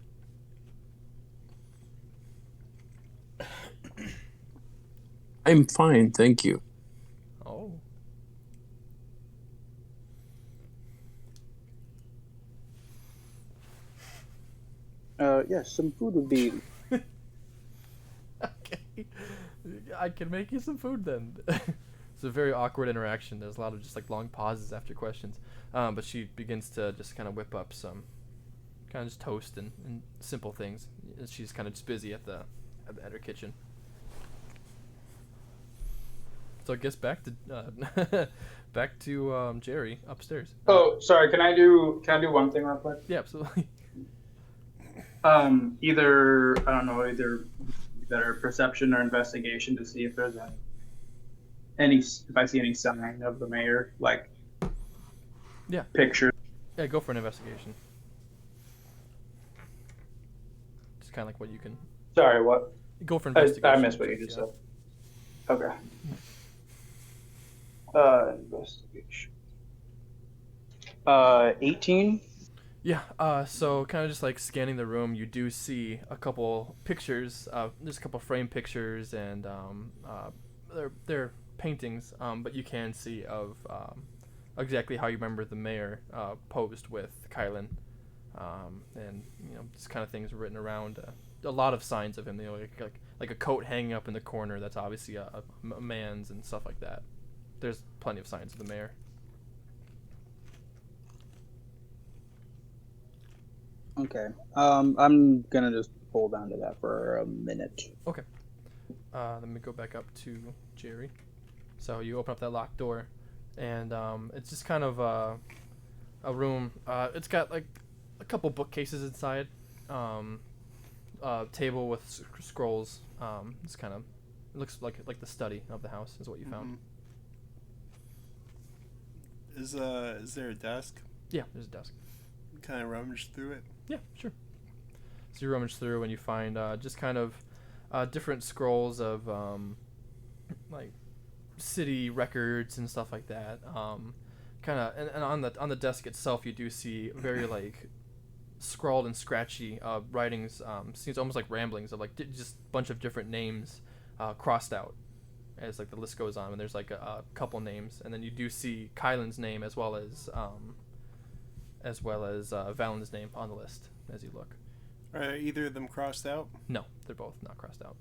I'm fine, thank you. Oh. Yes, some food would be. Okay. I can make you some food then. It's a very awkward interaction. There's a lot of just like long pauses after questions. But she begins to just kind of whip up some kind of just toast and simple things. She's kind of just busy at her kitchen. So I guess back to Jerry upstairs. Oh, sorry. Can I do one thing real quick? Yeah, absolutely. Either perception or investigation to see if there's if I see any sign of the mayor, like Yeah. picture. Yeah, go for an investigation. kind of like what you can Sorry, what? go for I investigation. missed what you checks, just yeah. said. Okay. Investigation. 18. Yeah, so kind of just like scanning the room, you do see a couple pictures. There's a couple frame pictures, and they're paintings. But you can see of exactly how you remember the mayor posed with Kylan, and just kind of things written around. A lot of signs of him, like a coat hanging up in the corner. That's obviously a man's and stuff like that. There's plenty of signs of the mayor. Okay. I'm gonna just hold on to that for a minute. Let me go back up to Jerry. So you open up that locked door, and it's just kind of a room. It's got like a couple bookcases inside, table with scrolls. It's kind of, it looks like the study of the house is what you found. Is there a desk? Yeah, there's a desk. Kind of rummage through it. Yeah, sure. So you rummage through and you find just kind of different scrolls of like city records and stuff like that. Kind of, and on the desk itself, you do see very like scrawled and scratchy writings. Seems almost like ramblings of like just a bunch of different names crossed out as like the list goes on. And there's like a couple names, and then you do see Kylan's name as well as Valen's name on the list as you look. Are either of them crossed out? No, they're both not crossed out.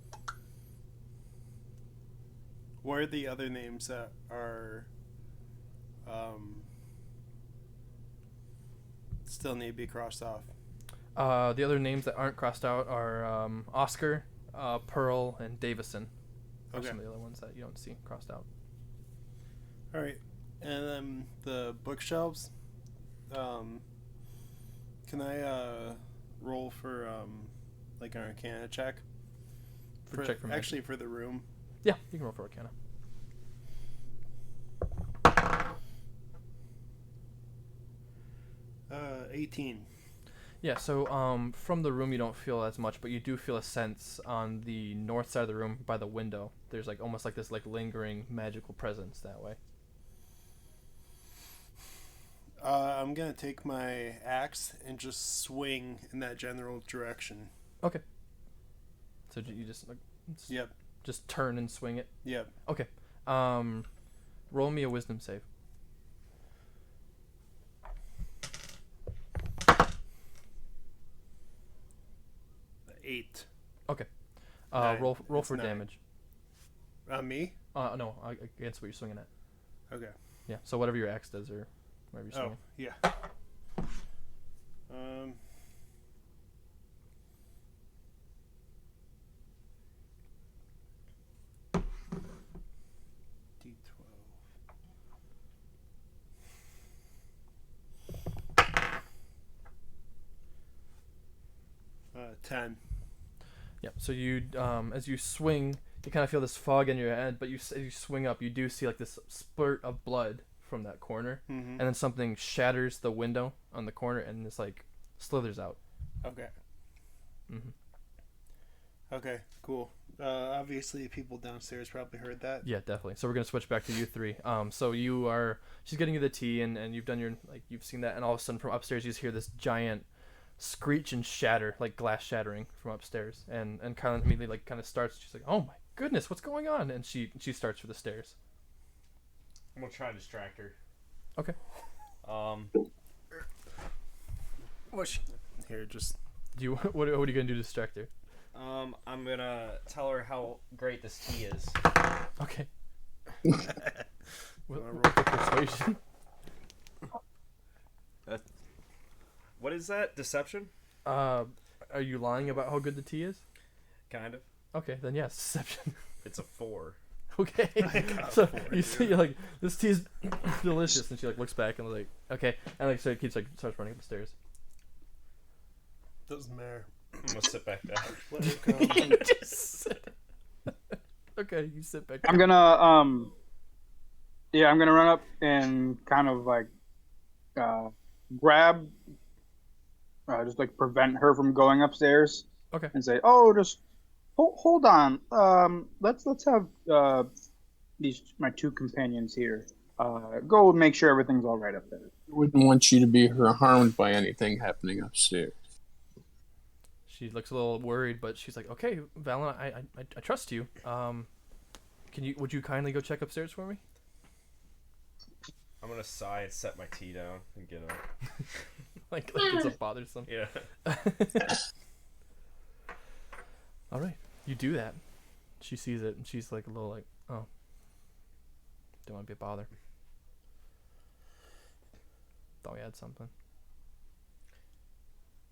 What are the other names that are still need to be crossed off? The other names that aren't crossed out are Oscar, Pearl, and Davison. Are Okay. some of the other ones that you don't see crossed out. All right, and then the bookshelves. Can I roll for like an Arcana check? Check for magic. Actually, for the room. Yeah, you can roll for Arcana. 18. Yeah, so from the room you don't feel as much, but you do feel a sense on the north side of the room by the window. There's like almost like this like lingering magical presence that way. I'm gonna take my axe and just swing in that general direction. Okay. So you just like Yep. just turn and swing it. Yep. Okay. Roll me a wisdom save. 8. Okay. Nine. Roll It's for 9. damage. Me? No, against what you're swinging at. Okay. Yeah. So whatever your axe does or whatever you're swinging. Oh, yeah. D12. 10. Yeah. So you, as you swing, you kind of feel this fog in your head, but as you swing up, you do see like this spurt of blood from that corner, Mm-hmm. and then something shatters the window on the corner, and it's like slithers out. Okay. Mm-hmm. Okay, cool. Obviously, people downstairs probably heard that. Yeah, definitely. So we're gonna switch back to you three. So she's getting you the tea, and you've done your you've seen that, and all of a sudden from upstairs you just hear this giant screech and shatter, like glass shattering from upstairs, and Kylan immediately like kind of starts. She's like, "Oh my goodness, what's going on?" And she starts for the stairs. I'm gonna try and distract her. Okay. Here, just Do you what are you gonna do to distract her? I'm gonna tell her how great this tea is. Okay. Wanna roll? Persuasion. What is that? Deception? Are you lying about how good the tea is? Kind of. Okay, then yes, deception. It's a 4. Okay. So you see, like, this tea is delicious, and she like looks back and like, okay, and like so it keeps like starts running up the stairs. doesn't matter. I'm gonna sit back down. Let her come. You just sit. Okay, you sit back. I'm gonna yeah, I'm gonna run up and kind of like grab, just like prevent her from going upstairs. Okay. And say, "Oh, just hold on. Let's have my two companions here. Go make sure everything's all right up there." Wouldn't want you to be harmed by anything happening upstairs. She looks a little worried, but she's like, "Okay, Valen, I trust you. Would you kindly go check upstairs for me?" I'm gonna sigh and set my tea down and get up. like it's a bothersome. Yeah. All right, you do that. She sees it and she's like a little like, "Oh, don't want to be a bother." Thought we had something.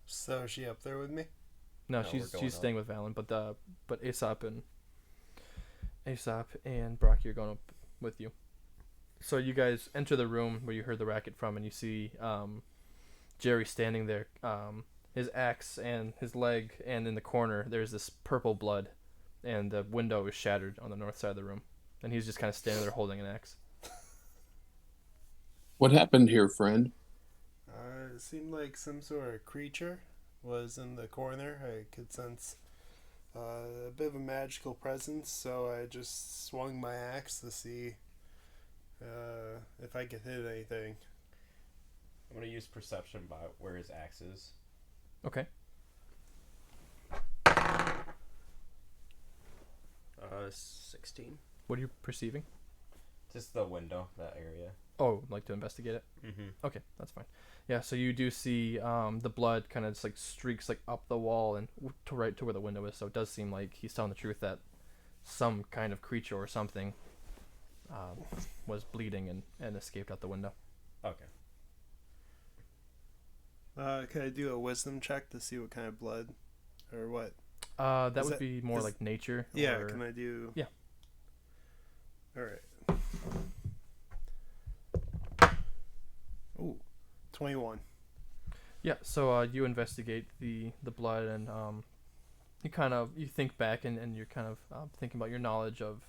So is she up there with me? No, No, we're going she's up. staying with Valen, but Aesop and Brocky are going up with you. So you guys enter the room where you heard the racket from, and you see Jerry standing there, his axe and his leg, and in the corner there's this purple blood, and the window is shattered on the north side of the room, and he's just kind of standing there holding an axe. What happened here, friend? It seemed like some sort of creature was in the corner. I could sense a bit of a magical presence, so I just swung my axe to see if I could hit anything. I'm gonna use perception by where his axe is. Okay. 16. What are you perceiving? Just the window, that area. Oh, like to investigate it? Mm-hmm. Okay, that's fine. Yeah, so you do see the blood kind of just like streaks like up the wall and to right to where the window is. So it does seem like he's telling the truth that some kind of creature or something was bleeding and escaped out the window. Okay. Can I do a wisdom check to see what kind of blood or what? That Is would that- be more is- like nature. Yeah, or- can I do? Yeah. All right. Ooh, 21. Yeah, so you investigate the blood and you think back and you're kind of thinking about your knowledge of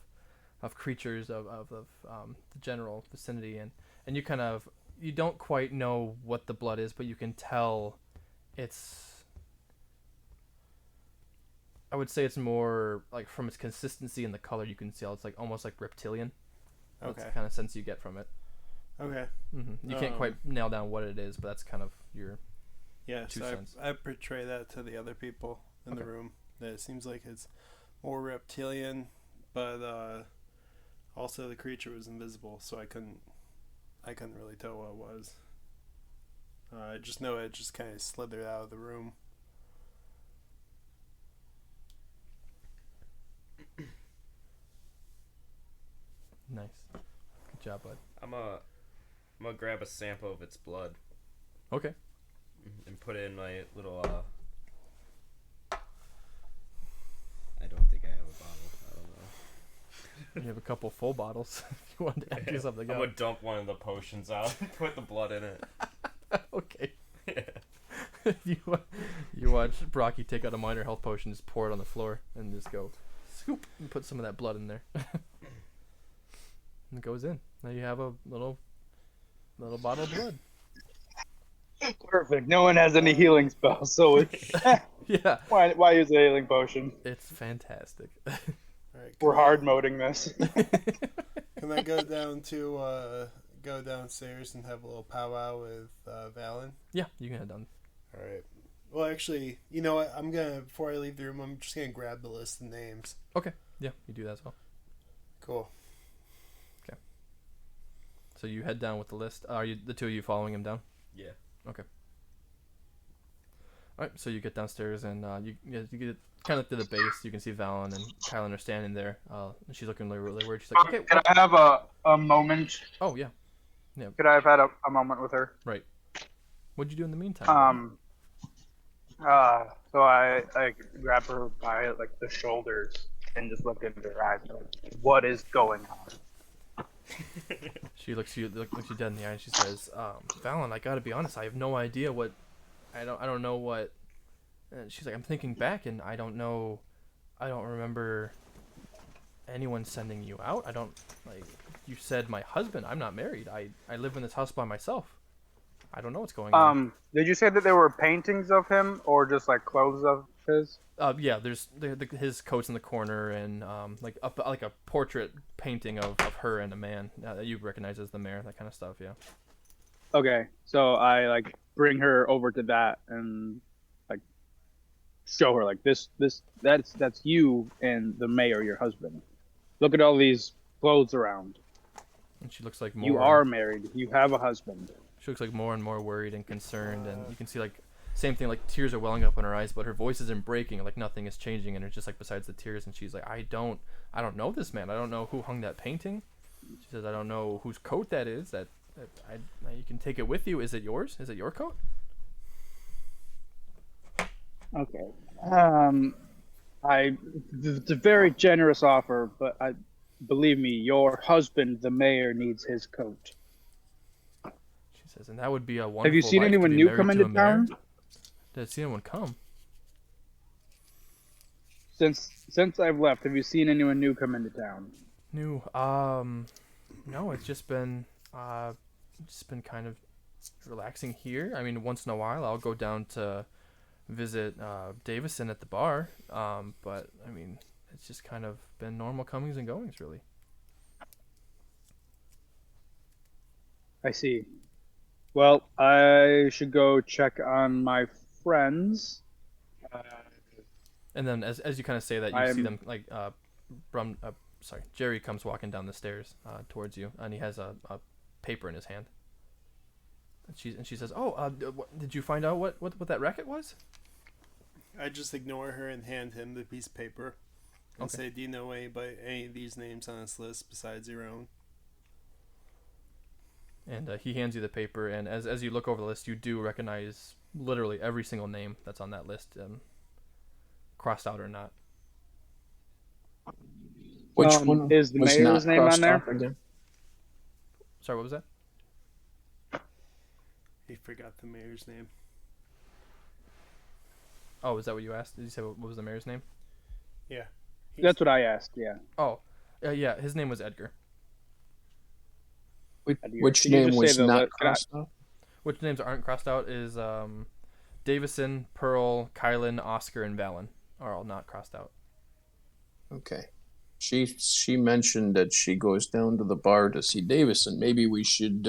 creatures of the general vicinity and you don't quite know what the blood is, but you can tell I would say it's more like from its consistency and the color you can tell it's like almost like reptilian. That's Okay. the kind of sense you get from it. Okay. You can't quite nail down what it is, but that's kind of your Yeah, Two so cents. I portray that to the other people in the Okay. room. That it seems like it's more reptilian, but also the creature was invisible, so I couldn't really tell what it was. I just know it just kind of slithered out of the room. nice. Good job, bud. I'm gonna grab a sample of its blood Okay. and put it in my little I don't think I have a bottle. I don't know. You have a couple full bottles if you want to empty something I'm out. gonna dump one of the potions out and put the blood in it. Okay. Yeah. you watch Brocky take out a minor health potion, just pour it on the floor, and just go scoop and put some of that blood in there. And it goes in. Now you have a little bottle of blood. Perfect. No one has any healing spells, so it's, Yeah, why use a healing potion? it's fantastic. All right, We're hard moding this. Can I go downstairs and have a little powwow with Valen? Yeah, you can head down. All right. Well, actually, you know what? Before I leave the room, I'm just gonna grab the list of names. Okay. Yeah, you do that as well. Cool. So you head down with the list. Are you the two of you following him down? Yeah. Okay. All right. So you get downstairs and you get kind of to the base. You can see Valen and Kylan are standing there. And she's looking really worried. She's like, "Okay." Could I have a moment? Oh yeah. Could I have had a moment with her? Right. What'd you do in the meantime? So I grab her by like the shoulders and just look into her eyes. And like, what is going on? She looks you dead in the eye and she says, "Valen, I gotta be honest. I have no idea what. I don't know what." And she's like, "I'm thinking back and I don't know. I don't remember anyone sending you out. I don't like. You said my husband. I'm not married. I live in this house by myself. I don't know what's going on." Did you say that there were paintings of him or just like clothes his? Yeah, there's his coat's in the corner, and like like a portrait painting of her and a man that you recognize as the mayor, that kind of stuff. Yeah. Okay, so I like bring her over to that and like show her like that's you and the mayor, your husband. Look at all these clothes around. And she looks like more. You are married. You have a husband. She looks like more and more worried and concerned, and you can see like same thing, like tears are welling up in her eyes, but her voice isn't breaking, like nothing is changing, and it's just like besides the tears, and she's like, I don't know this man. I don't know who hung that painting. She says, I don't know whose coat that is. That you can take it with you. Is it yours? Is it your coat? Okay. It's a very generous offer, but believe me, your husband, the mayor, needs his coat. She says, and that would be a wonderful. Have you seen life to anyone be new married come to into a mayor. town? Did I see anyone come? Since I've left, have you seen anyone new come into town? New, no, it's just been kind of relaxing here. I mean, once in a while I'll go down to visit Davison at the bar, but I mean, it's just kind of been normal comings and goings, really. I see. Well, I should go check on my friends. And then as you kind of say that, you see them like Jerry comes walking down the stairs towards you, and he has a paper in his hand. And she says, "Oh, did you find out what that racket was?" I just ignore her and hand him the piece of paper and say, do you know any of these names on this list besides your own? And he hands you the paper, and as you look over the list, you do recognize literally every single name that's on that list, crossed out or not. Which one is the was mayor's not name on crossed there? off again? Sorry, what was that? He forgot the mayor's name. Oh, is that what you asked? Did you say what was the mayor's name? Yeah. That's what I asked. Yeah. Oh, yeah, his name was Edgar. Which Can you name just was say the not le- can I- crossed off? Which names aren't crossed out is Davison, Pearl, Kylan, Oscar, and Valen are all not crossed out. Okay. She mentioned that she goes down to the bar to see Davison. Maybe we should,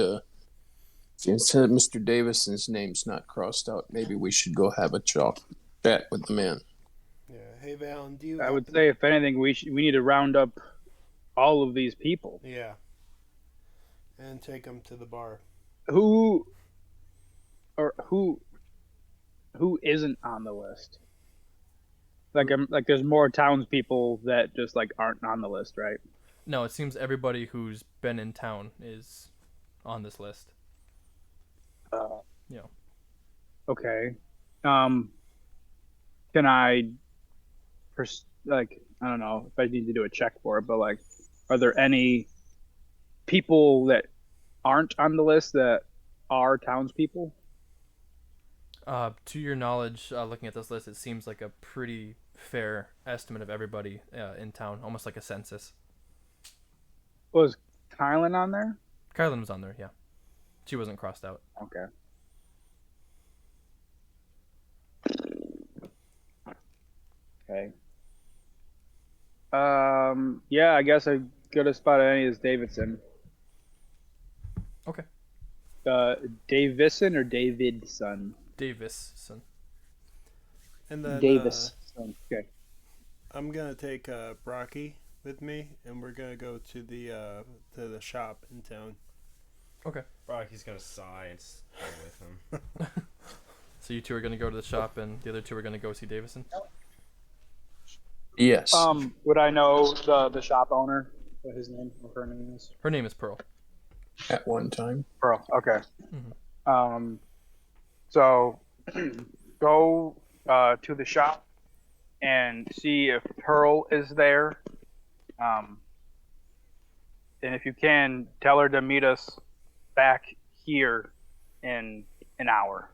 since Mr. Davison's name's not crossed out, maybe we should go have a chat with the man. Yeah. Hey, Valen, do you... I would say, if anything, we need to round up all of these people. Yeah. And take them to the bar. Who isn't on the list? Like there's more townspeople that just like aren't on the list, right? No, it seems everybody who's been in town is on this list. Yeah. Okay. Can I, I don't know if I need to do a check for it, but like, are there any people that aren't on the list that are townspeople? To your knowledge, looking at this list, it seems like a pretty fair estimate of everybody in town, almost like a census. Was Kylan on there? Kylan was on there, yeah. She wasn't crossed out. Okay. Okay. Yeah, I guess a good spot at any is Davidson. Okay. Davison or Davidson? Davison. And then Davis. Okay. I'm gonna take Brocky with me, and we're gonna go to the shop in town. Okay. Brocky's gonna sigh and stay with him. So you two are going to go to the shop, and the other two are going to go see Davison? Yes. Would I know the shop owner? What his name or her name is? Her name is Pearl. At one time. Pearl. Okay. Mhm. So go to the shop and see if Pearl is there. And if you can, tell her to meet us back here in an hour.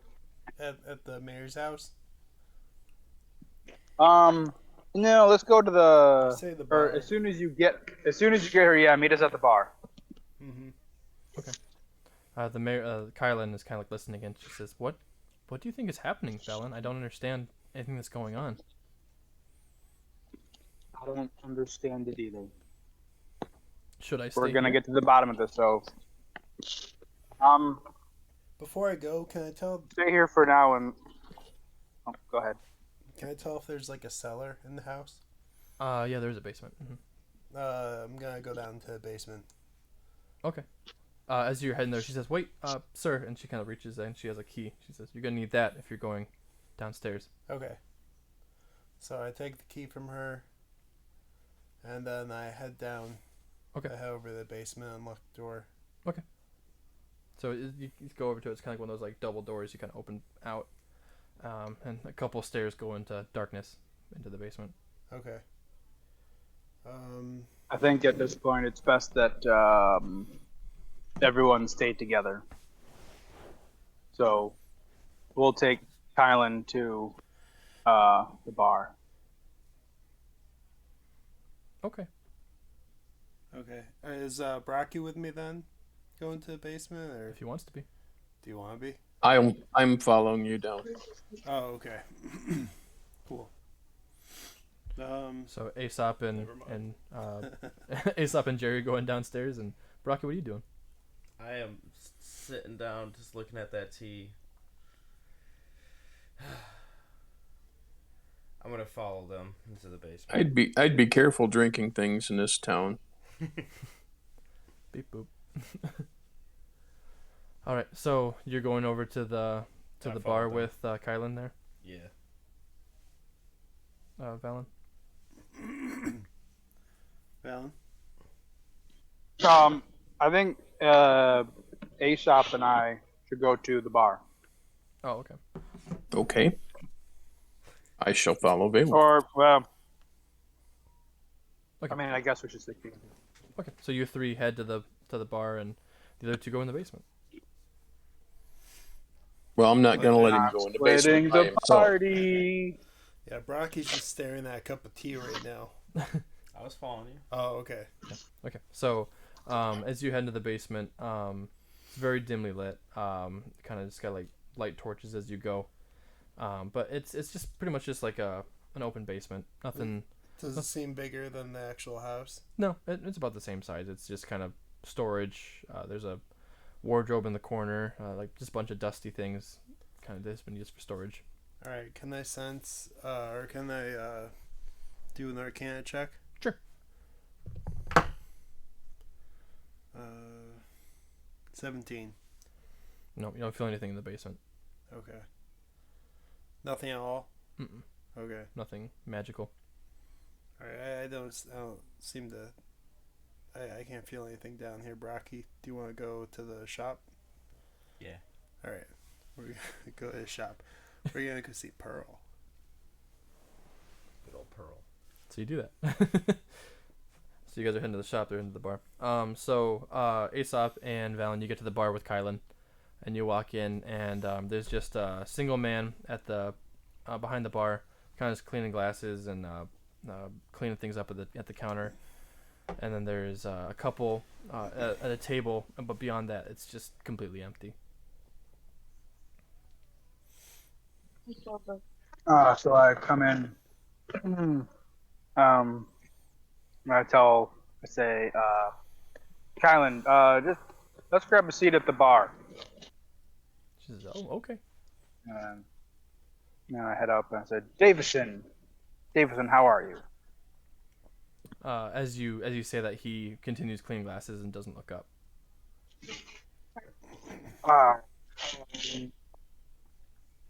At the mayor's house. No, let's go to the. Say the Or bar. as soon as you get here, yeah, meet us at the bar. Mm-hmm. The mayor, Kylan, is kind of like listening, and she says, "What do you think is happening, Valen? I don't understand anything that's going on. I don't understand it either. Should I stay We're gonna here? get to the bottom of this, so Before I go, can I tell? stay here for now and go ahead. Can I tell if there's like a cellar in the house? Yeah, there's a basement. I'm gonna go down to the basement. Okay. As you're heading there, she says, "Wait, sir," and she kind of reaches in. She has a key. She says, "You're gonna need that if you're going downstairs." Okay. So I take the key from her, and then I head down. Okay. I head over to the basement, unlock the door. So you go over to it. It's kind of like one of those like double doors. You kind of open out, and a couple stairs go into darkness into the basement. Okay. I think at this point it's best that everyone stay together. So we'll take Kylan to the bar. Okay. Okay. Is Brocky with me then? Going to the basement, or If he wants to be. do you want to be? I'm following you down. Oh, okay. Cool. So Aesop and Never Aesop and Jerry going downstairs, and Brocky, what are you doing? I am sitting down, just looking at that tea. I'm gonna follow them into the basement. I'd be careful drinking things in this town. Beep boop. All right, so you're going over to the I bar followed them. with Kylan there, Yeah. Valen. Valen? I think Aesop and I should go to the bar. Oh, okay. Okay. I shall follow Valen. Or, well, Okay. I mean, I guess we should stick together. Okay, so you three head to the bar, and the other two go in the basement. Well, I'm not gonna let him Not go in the splitting basement by the himself. party. Yeah, Brocky's just staring at a cup of tea right now. I was following you. Oh, okay. Okay, so as you head into the basement, it's very dimly lit. Kind of just got like light torches as you go, but it's just pretty much just like an open basement. Nothing. Does it seem bigger than the actual house? No, it's about the same size. It's just kind of storage. There's a wardrobe in the corner, like just a bunch of dusty things, kind of just been used for storage. All right. Can I sense, or can I do an Arcana check? Sure. 17. No, you don't feel anything in the basement. Okay. Nothing at all. Mm-mm, Okay. nothing magical. All right. I don't seem to. I can't feel anything down here, Brocky. Do you want to go to the shop? Yeah. All right. We're gonna go to the shop. We're gonna go see Pearl. Good old Pearl. So you do that. So you guys are heading to the shop. They're into the bar. So Aesop and Valen, you get to the bar with Kylan, and you walk in, and there's just a single man at the behind the bar, kind of just cleaning glasses and cleaning things up at the counter. And then there's a couple at a table, but beyond that, it's just completely empty. So I come in. I say, Kylan, just let's grab a seat at the bar. She says, "Oh, okay." And then I head up and I said, Davison, how are you? As you say that, he continues cleaning glasses and doesn't look up.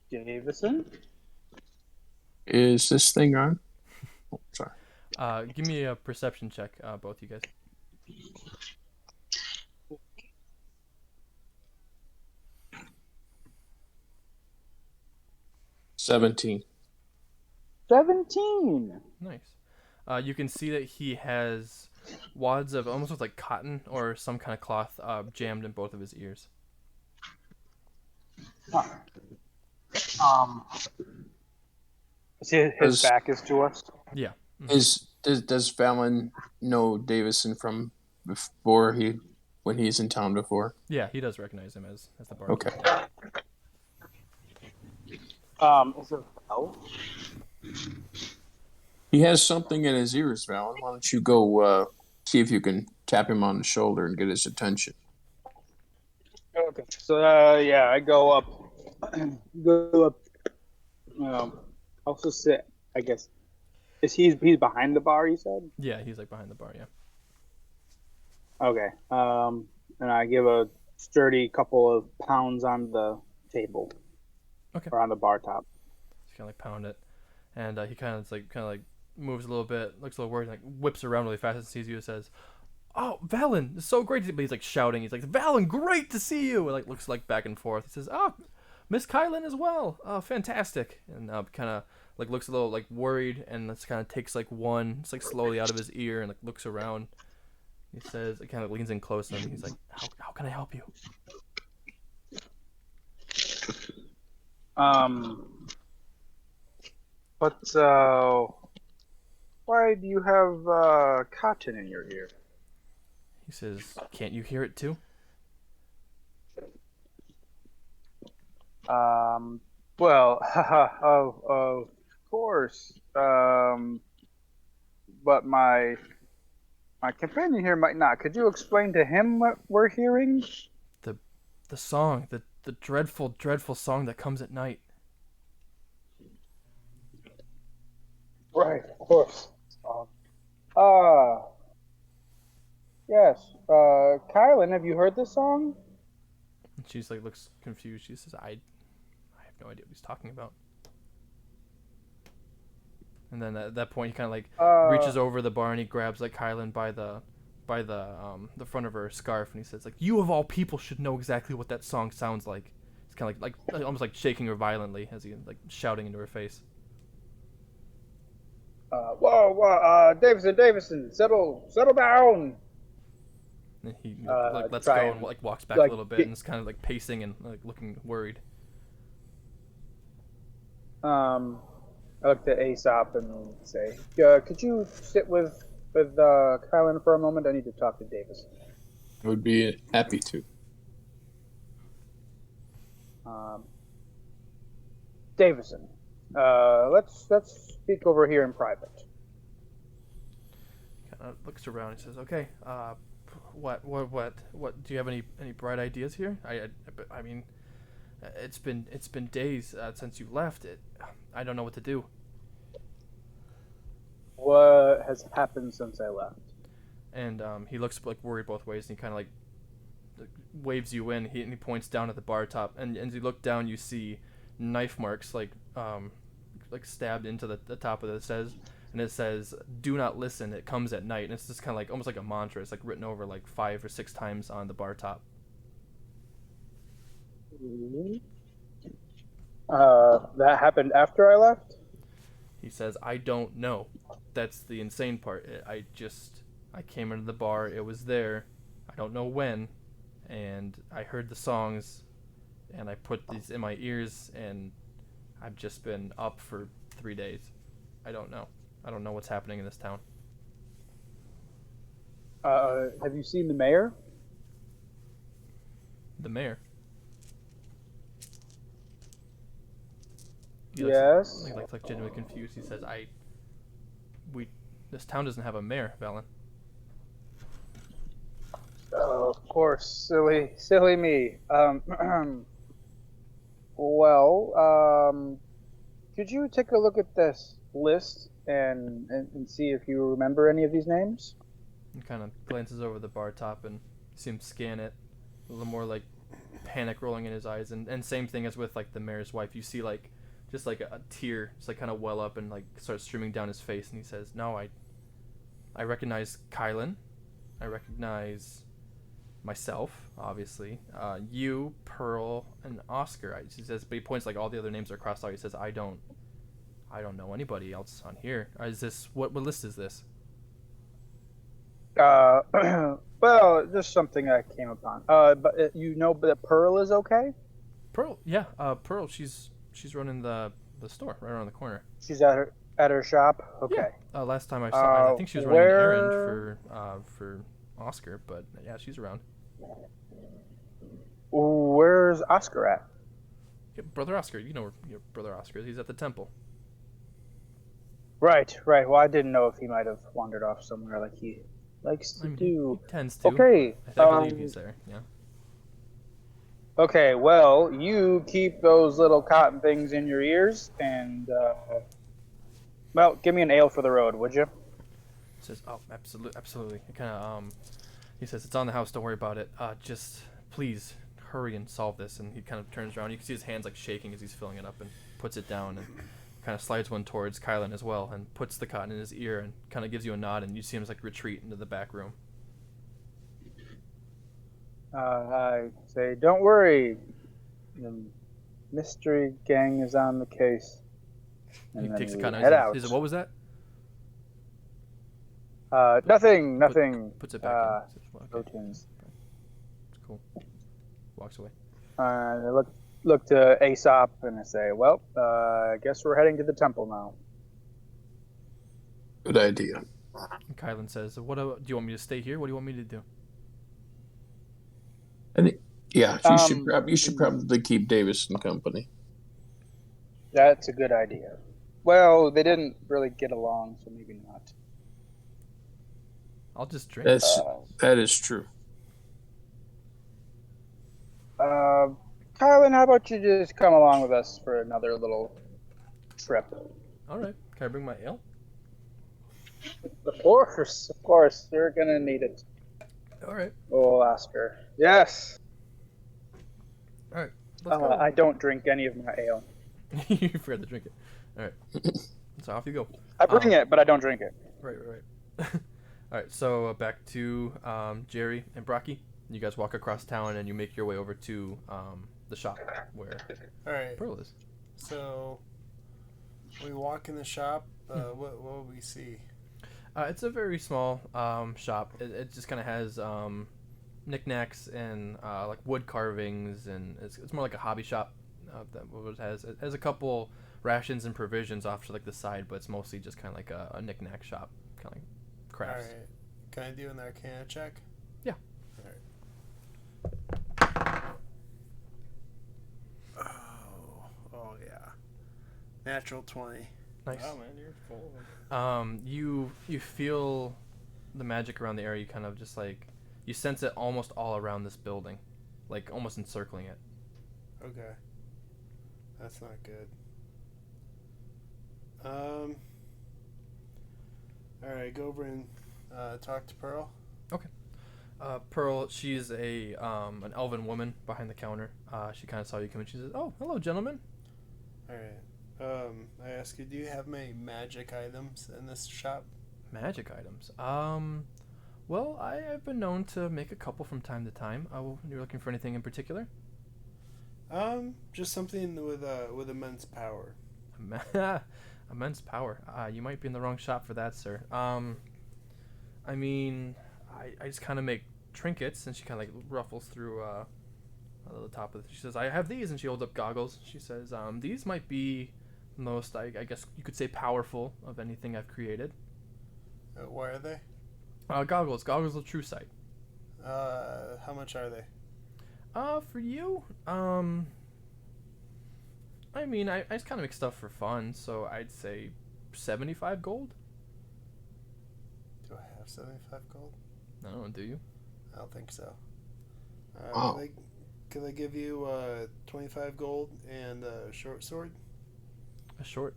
Davison? Is this thing on? Oh, sorry. Give me a perception check, both you guys. $17. 17. Nice. You can see that he has wads of almost looks like cotton or some kind of cloth jammed in both of his ears. His back is to us. Yeah. Does Fallon know Davison from before when he's in town before? Yeah, he does recognize him as the bar. Okay. Oh. He has something in his ears, Valen. Why don't you go see if you can tap him on the shoulder and get his attention? Okay. So yeah, I go up. Go up. Also sit. I guess. He's behind the bar? You said. Yeah, he's like behind the bar. Yeah. Okay. And I give a sturdy couple of pounds on the table. Okay. Or on the bar top. Just kind of like pound it, and he kind of moves a little bit, looks a little worried, like whips around really fast and sees you and says, "Oh, Valen, it's so great to see." But he's like shouting. He's like, "Valen, great to see you!" And like looks like back and forth. He says, "Oh, Miss Kylan as well. Oh, fantastic!" And kind of like looks a little like worried, and just kind of takes like one, it's like slowly out of his ear, and like looks around. He says, it kind of leans in close, and he's like, "How can I help you?" But why do you have cotton in your ear? He says, "Can't you hear it too?" Well, of course. But my companion here might not. Could you explain to him what we're hearing? The song, the dreadful, dreadful song that comes at night. Right, of course. Yes. Kylan, have you heard this song? And she's like looks confused. She says, I have no idea what he's talking about." And then at that point, he kind of like reaches over the bar and he grabs like Kylan by the front of her scarf, and he says like, "You of all people should know exactly what that song sounds like." It's kind of like almost like shaking her violently as he like shouting into her face. Whoa, Davison, settle down. And he like lets go and like walks back like, a little bit and is kind of like pacing and like looking worried. I look to Aesop and say, could you sit with Kylan for a moment? I need to talk to Davis. I would be happy to. Davison, let's speak over here in private. Kind of looks around and says, "Okay, what? Do you have any bright ideas here? I mean, it's been days since you left. I don't know what to do." What has happened since I left? And he looks like worried both ways, and he kind of like waves you in. And he points down at the bar top, and as you look down, you see knife marks like stabbed into the top of it. It says, "Do not listen. It comes at night." And it's just kind of like almost like a mantra. It's like written over like 5 or 6 times on the bar top. That happened after I left? He says, "I don't know." That's the insane part. I came into the bar. It was there. I don't know when, and I heard the songs, and I put these in my ears, and I've just been up for 3 days. I don't know. I don't know what's happening in this town. Have you seen the mayor? The mayor. Yes. He looks like genuinely confused. He says, this town doesn't have a mayor, Valen." Oh, of course, silly me. Well, could you take a look at this list and see if you remember any of these names? He kind of glances over the bar top and sees him scan it. A little more like panic rolling in his eyes, and same thing as with like the mayor's wife. You see like just like a tear just like kind of well up and like start streaming down his face, and he says, "No, I recognize Kylan. I recognize myself, obviously. You, Pearl, and Oscar." He says, but he points like all the other names are crossed out. He says, I don't know anybody else on here. Is this what list is this?" Well, just something I came upon. But you know that Pearl is okay? Pearl, yeah. Pearl, she's running the store right around the corner. She's at her shop. Okay. Yeah. Last time I saw, I think she was running an errand for Oscar, but yeah, she's around. Where's Oscar at? Yeah, Brother Oscar, you know where your Brother Oscar is. He's at the temple. Right, right. Well, I didn't know if he might have wandered off somewhere like he likes to I mean, do. he tends to. Okay. I believe he's there. Yeah. Okay. Well, you keep those little cotton things in your ears, and well, give me an ale for the road, would you? He says, "Oh, absolutely." He kind of he says, "It's on the house. Don't worry about it. Just please hurry and solve this." And he kind of turns around. You can see his hands like shaking as he's filling it up, and puts it down, and kind of slides one towards Kylan as well, and puts the cotton in his ear, and kind of gives you a nod, and you see him like retreat into the back room. I say, don't worry. The mystery gang is on the case. And He then takes the we cotton. head out. He says, "What was that?" Nothing. Puts it back in. Says, "Well, okay, Proteins. it's cool." Walks away. I look to Aesop and I say, well, I guess we're heading to the temple now. Good idea. And Kylan says, "What do you want me to stay here? What do you want me to do?" Yeah, you should probably keep Davison company. That's a good idea. Well, they didn't really get along, so maybe not. I'll just drink. That is true. Kylan, how about you just come along with us for another little trip? All right. Can I bring my ale? Of course, you're gonna need it. All right. Oh, Oscar. Yes. All right. Let's go. I don't drink any of my ale. You forgot to drink it. All right. So off you go. I bring it, but I don't drink it. Right. All right. So back to Jerry and Brocky. You guys walk across town and you make your way over to the shop where All right. Pearl is. So we walk in the shop. What will we see? It's a very small shop. It just kind of has knickknacks and like wood carvings, and it's more like a hobby shop. It has a couple rations and provisions off to like the side, but it's mostly just kind of like a knickknack shop, kind of like crafts. All right. Can I do an Arcana check? Yeah. All right. Oh yeah. Natural 20. Nice. Wow, man, you're full of them. You feel the magic around the area. You kind of just like you sense it almost all around this building, like almost encircling it. Okay. That's not good. All right, go over and talk to Pearl. Pearl, she's an elven woman behind the counter. She kind of saw you come in. She says, "Oh, hello, gentlemen." All right. I ask you, do you have many magic items in this shop? Magic items. Well, I have been known to make a couple from time to time. You're looking for anything in particular? Just something with immense power. Immense power. You might be in the wrong shop for that, sir. I mean, I just kind of make trinkets, and she kind of like ruffles through the top of it. She says, "I have these," and she holds up goggles. She says, "These might be most, I guess you could say, powerful of anything I've created." Why are they? Goggles of true sight. How much are they? For you, I mean, I just kind of make stuff for fun, so I'd say 75 gold. Do I have 75 gold? I don't know, do you? I don't think so. Wow. Could I give you 25 gold and a short sword? A short.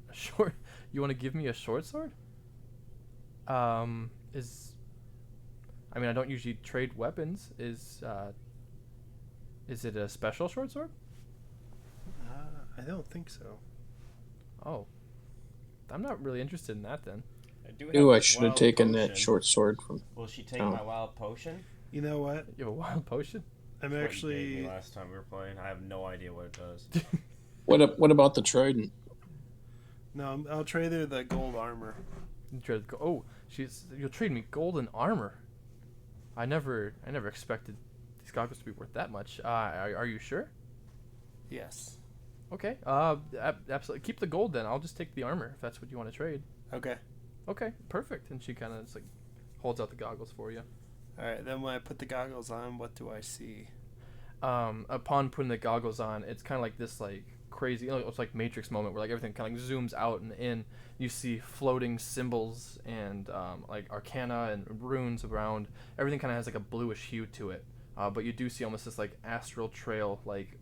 You want to give me a short sword? I mean, I don't usually trade weapons. Is it a special short sword? I don't think so. Oh, I'm not really interested in that then. I should have taken that short sword from. Will she take Oh. my wild potion? You know what? You have a wild potion? I'm That's what you gave me actually. last time we were playing. I have no idea what it does. What about the trident? No, I'll trade her the gold armor. You trade oh, you'll trade me gold and armor. I never expected these goggles to be worth that much. Are you sure? Yes. Okay. Absolutely. Keep the gold then. I'll just take the armor if that's what you want to trade. Okay. Okay, perfect. And she kind of just like holds out the goggles for you. All right. Then when I put the goggles on, what do I see? Upon putting the goggles on, it's kind of like this like crazy. It's like Matrix moment where like everything kind of like zooms out and in. You see floating symbols and like arcana and runes around. Everything kind of has like a bluish hue to it. But you do see almost this like astral trail like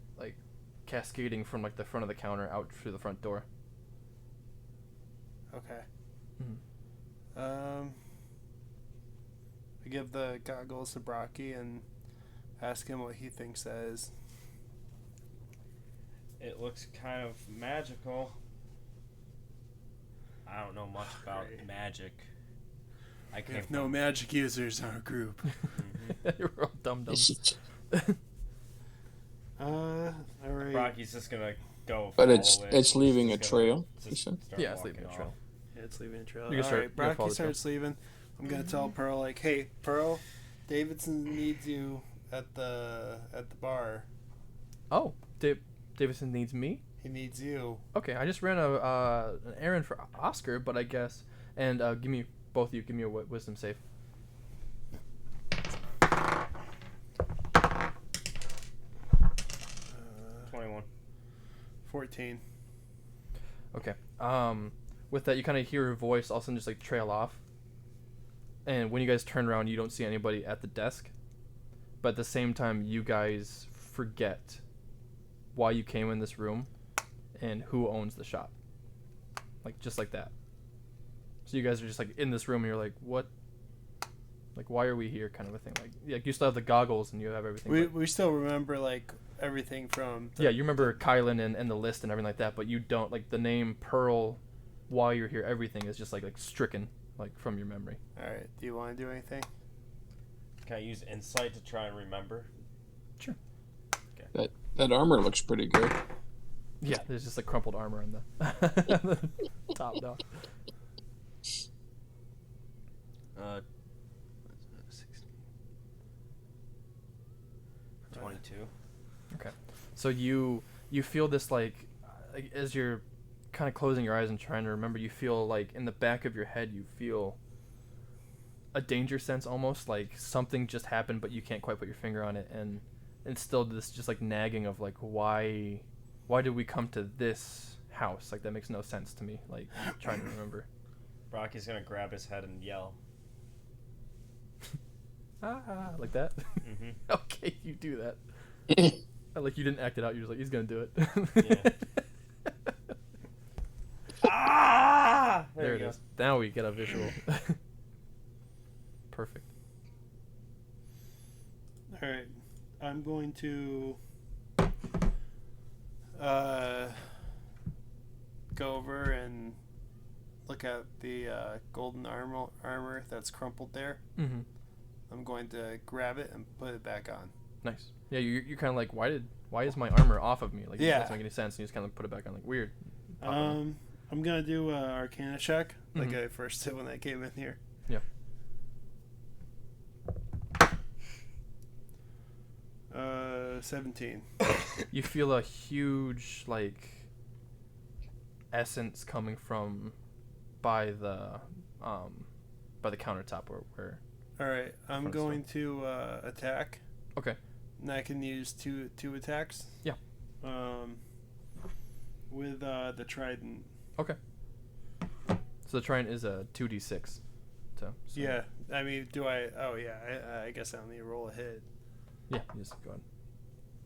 cascading from like the front of the counter out through the front door. Okay. Mm-hmm. I give the goggles to Brocky and ask him what he thinks that is. It looks kind of magical. I don't know much about magic. I We came have no from- magic users in our group. You're all dumb. Alright. Rocky's just gonna go. But follow it. it's leaving a He's just gonna trail. just you said? start Yeah, it's walking leaving a off. trail. Yeah, it's leaving a trail. You can start- Alright, you can follow Brocky the trail. starts leaving. I'm gonna tell Pearl, like, hey, Pearl, Davidson needs you at the bar. Oh, Davidson needs me. He needs you. Okay, I just ran an errand for Oscar, but I guess and give me both of you. Give me a wisdom save. 21. 14. Okay. With that, you kind of hear her voice all of a sudden just like trail off. And when you guys turn around, you don't see anybody at the desk. But at the same time, you guys forget why you came in this room and who owns the shop. Like, just like that. So you guys are just like in this room and you're like, what? Like, why are we here? Kind of a thing. Like you still have the goggles and you have everything. We still remember, like, everything from... Yeah, you remember Kylan and the list and everything like that, but you don't, like, the name Pearl, while you're here, everything is just, like stricken, like, from your memory. Alright, do you want to do anything? Can I use insight to try and remember? Sure. That armor looks pretty good. Yeah, there's just, like, crumpled armor on the top now. 16. 22. So you feel this, like as you're kind of closing your eyes and trying to remember, you feel, like, in the back of your head, you feel a danger sense almost, like something just happened, but you can't quite put your finger on it, and still this just, like, nagging of, like, why did we come to this house? Like, that makes no sense to me, like, trying to remember. Rocky's gonna grab his head and yell. Ah, like that? Mm-hmm. Okay, you do that. Like, you didn't act it out, you're just like, he's gonna do it. Ah! There it is. Now we get a visual. Perfect. Alright, I'm going to go over and look at the golden armor that's crumpled there. Mm-hmm. I'm going to grab it and put it back on. Nice. Yeah, you're kind of like, why is my armor off of me? Like, Yeah. it doesn't make any sense. And you just kind of put it back on, like, weird. Pop it on. I'm gonna do a Arcana check, like Mhm. I first did when I came in here. Yeah. 17. You feel a huge, like, essence coming from by the countertop where All right, I'm Front going to attack. Okay. And I can use two attacks. Yeah. With the trident. Okay. So the trident is a 2d6. So Yeah, I mean, do I? Oh yeah, I guess I don't need to roll a hit. Yeah, you just go ahead.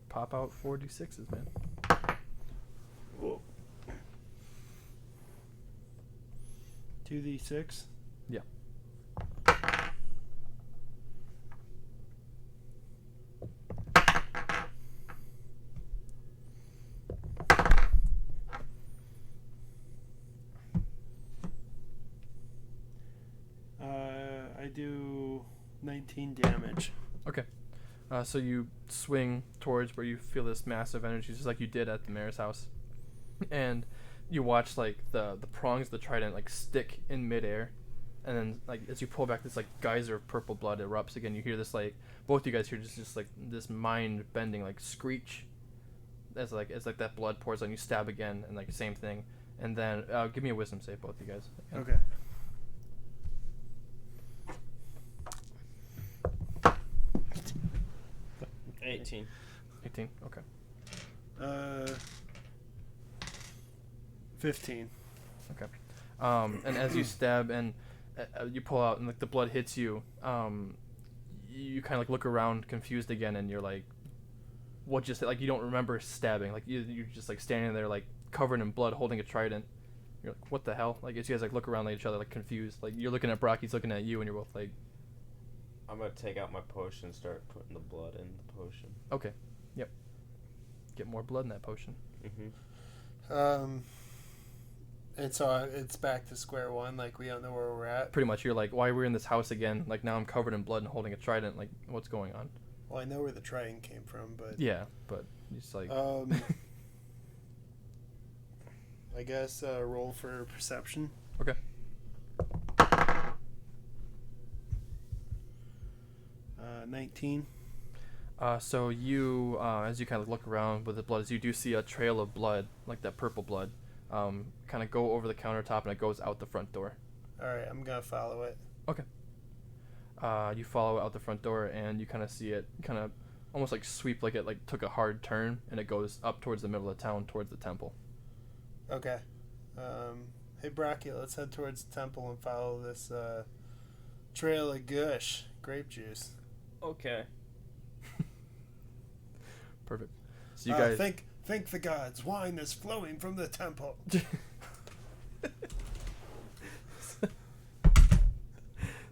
Pop out 4d6s, man. Whoa. 2d6. Yeah. I do 19 damage. Okay. So you swing towards where you feel this massive energy, just like you did at the mayor's house, and you watch, like, the prongs of the trident, like, stick in midair, and then, like, as you pull back, this, like, geyser of purple blood erupts again. You hear this, like, both you guys hear just like this mind-bending, like, screech as that blood pours on you. Stab again, and, like, same thing, and then give me a wisdom save, both you guys. Okay. $18. 18. Okay. 15. And as you stab and you pull out and like the blood hits you, you kind of like look around confused again, and you're like, what just like you don't remember stabbing, like you're just like standing there like covered in blood holding a trident. You're like, what the hell? Like as you guys like look around at each other like confused, like you're looking at Brock, he's looking at you, and you're both like, I'm gonna take out my potion and start putting the blood in the potion. okay, yep, get more blood in that potion. And so it's back to square one. Like we don't know where we're at. Pretty much, you're like, why are we in this house again? Like now I'm covered in blood and holding a trident. Like what's going on? Well, I know where the trident came from, but Yeah, but it's like I guess roll for perception. okay. 19. So you, as you kind of look around with the blood, as you do see a trail of blood, like that purple blood, kind of go over the countertop, and it goes out the front door. All right, I'm gonna follow it. You follow it out the front door, and you kind of see it kind of almost like sweep, like it like took a hard turn, and it goes up towards the middle of the town, towards the temple. Okay. Hey, Brocky, let's head towards the temple and follow this trail of gush, grape juice. Okay. Perfect. So you guys Thank the gods, wine is flowing from the temple.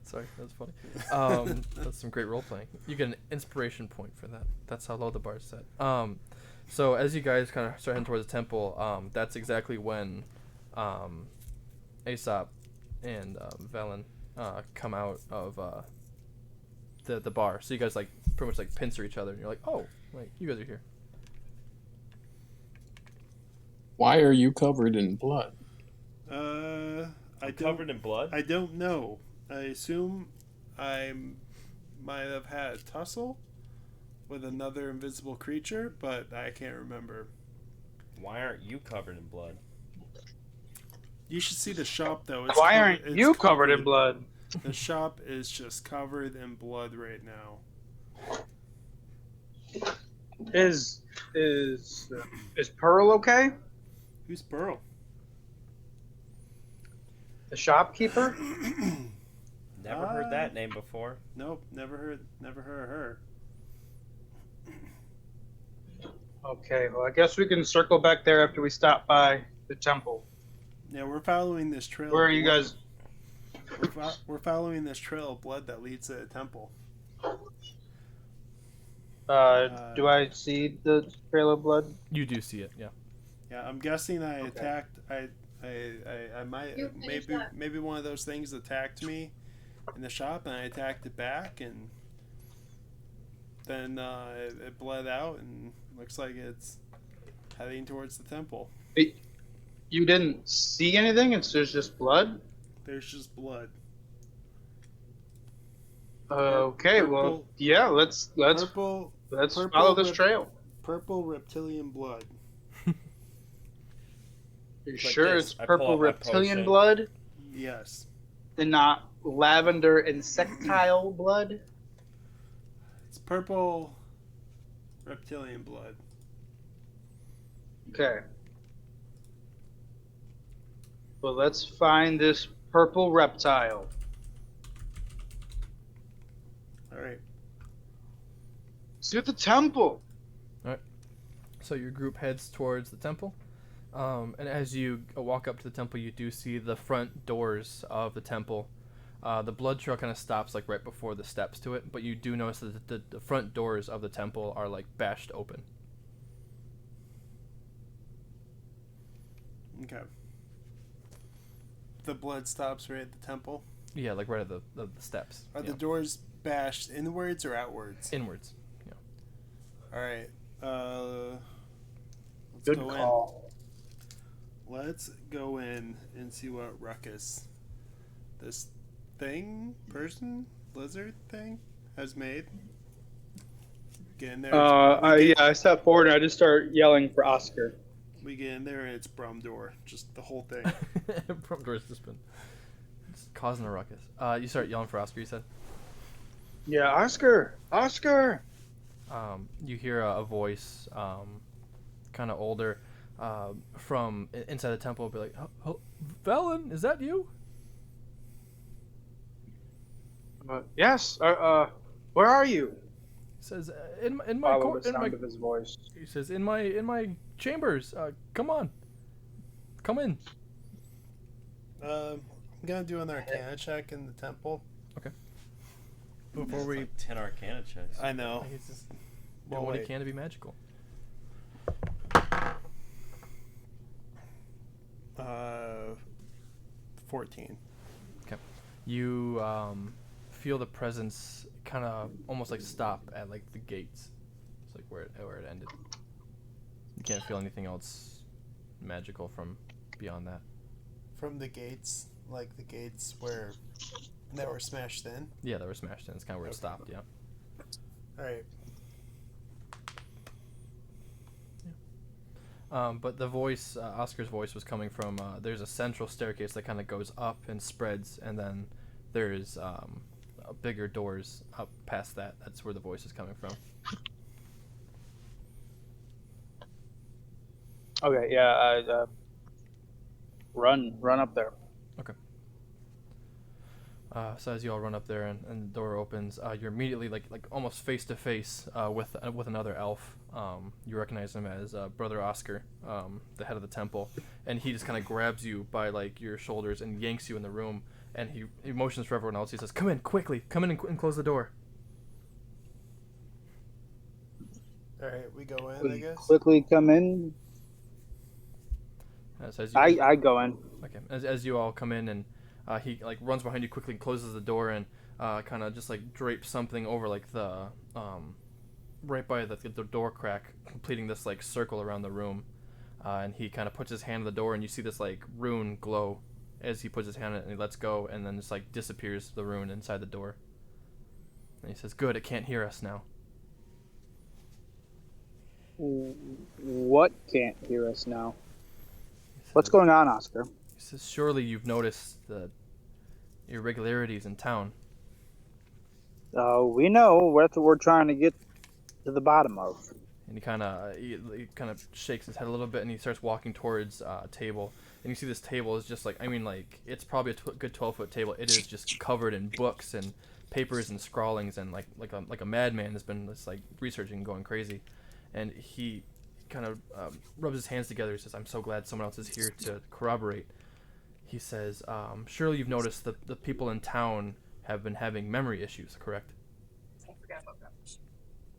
Sorry, that's funny. That's some great role playing. You get an inspiration point for that. That's how low the bar's set. So as you guys kind of start heading towards the temple, that's exactly when Aesop and Velen come out of the bar. So you guys like pretty much like pincer each other, and you're like, oh, wait, you guys are here. Why are you covered in blood? Covered in blood? I don't know. I assume I might have had a tussle with another invisible creature, but I can't remember. Why aren't you covered in blood? You should see the shop, though. Why aren't you covered in blood? The shop is just covered in blood right now. Is Pearl okay? Who's Pearl? The shopkeeper? Never heard that name before. Nope, never heard of her. Okay, well, I guess we can circle back there after we stop by the temple. Yeah, we're following this trail. Where are you guys? We're following this trail of blood that leads to the temple. Do I see the trail of blood? You do see it, yeah. Yeah, I'm guessing I Okay. attacked. I might You finished that. maybe one of those things attacked me in the shop, and I attacked it back, and then it bled out, and looks like it's heading towards the temple. You didn't see anything? It's just blood? There's just blood. Okay, well, Purple- yeah, let's Purple follow this trail. Purple reptilian blood. You Like sure this, it's I pull purple out my reptilian potion. blood Yes. and not lavender insectile blood? It's purple reptilian blood. Okay. Well, let's find this purple reptile. All right. See at the temple. So your group heads towards the temple, and as you walk up to the temple, you do see the front doors of the temple. The blood trail kind of stops like right before the steps to it, but you do notice that the front doors of the temple are like bashed open. Okay. The blood stops right at the temple. Yeah, like right at the steps. Are yeah. the doors bashed inwards or outwards? Inwards. All right. Let's Good go call. in. Let's go in and see what ruckus this lizard thing has made. Get in there. I step forward and I just start yelling for Oscar. We get in there and it's Brumdor. Just the whole thing. Front door's just been causing a ruckus. You start yelling for Oscar, you said? Yeah, Oscar! Oscar! You hear a voice, kind of older, from inside the temple. Be like, Velen, is that you? Yes. Where are you? He says, in my Follow the in my sound of his voice. he says in my chambers. Come on, come in. I'm gonna do an Arcana check in the temple. Okay. Before It's we, like 10 Arcana checks. I know. He's just Well, doing what he wait. can to be magical. 14. You feel the presence kind of almost like stop at like the gates. It's like where it ended. You can't feel anything else magical from beyond that. From the gates, like the gates where that were smashed in. Yeah, they were smashed in. It's kind of where it Okay. stopped. Yeah. All right. But the voice, Oscar's voice, was coming from. There's a central staircase that kind of goes up and spreads, and then there's bigger doors up past that. That's where the voice is coming from. Okay, yeah. Run up there. So as you all run up there and the door opens, you're immediately like almost face to face with another elf. You recognize him as Brother Oscar, the head of the temple, and he just kind of grabs you by like your shoulders and yanks you in the room. And he motions for everyone else. He says, "Come in quickly! Come in and close the door." All right, we go in, I We guess. quickly come in. So as you, I go in. Okay. As you all come in and he like runs behind you quickly and closes the door and kind of just like drapes something over like the right by the door crack, completing this like circle around the room. And he kind of puts his hand on the door and you see this like rune glow as he puts his hand on it and he lets go and then just like disappears the rune inside the door. And he says, "Good, it can't hear us now." What can't hear us now? He What's says- going on, Oscar? He says, "Surely you've noticed the irregularities in town." We know what we're trying to get to the bottom of. And he kind of shakes his head a little bit and he starts walking towards a table. And you see this table is just like, I mean, like it's probably a good 12-foot table. It is just covered in books and papers and scrawlings and like a madman has been just like researching and going crazy. And he kind of rubs his hands together. He says, "I'm so glad someone else is here to corroborate." He says, "Surely you've noticed the people in town have been having memory issues, correct?"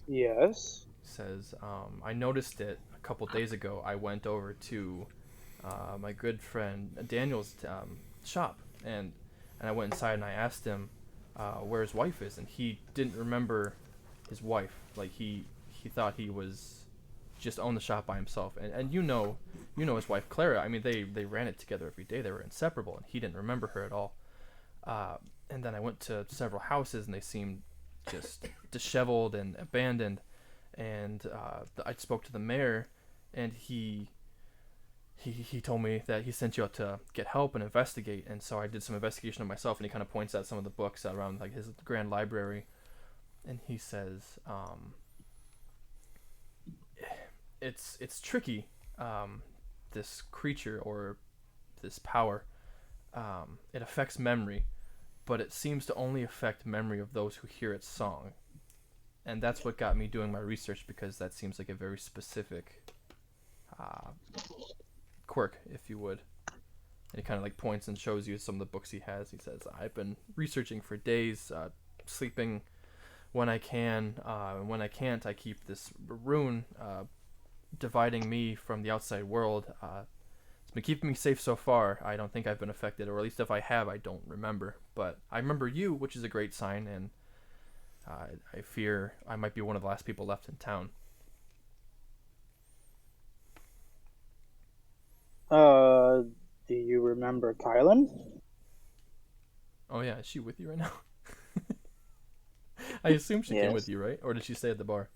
Yes. Says, "I noticed it a couple days ago. I went over to my good friend Daniel's shop, and I went inside and I asked him where his wife is, and he didn't remember his wife. Like he thought he was just owned the shop by himself. And you know his wife Clara. I mean, they ran it together every day. They were inseparable, and he didn't remember her at all. And then I went to several houses, and they seemed just disheveled and abandoned." And I spoke to the mayor, and he told me that he sent you out to get help and investigate. And so I did some investigation of myself, and he kind of points at some of the books around like his grand library, and he says, it's tricky, this creature or this power. It affects memory, but it seems to only affect memory of those who hear its song. And that's what got me doing my research, because that seems like a very specific quirk, if you would. And he kind of like points and shows you some of the books he has. He says, "I've been researching for days, sleeping when I can. And when I can't, I keep this rune dividing me from the outside world. It's been keeping me safe so far. I don't think I've been affected, or at least if I have, I don't remember. But I remember you, which is a great sign, and I fear I might be one of the last people left in town." Do you remember Kylan? Oh yeah, is she with you right now? I assume she came Yes. with you, right? Or did she stay at the bar?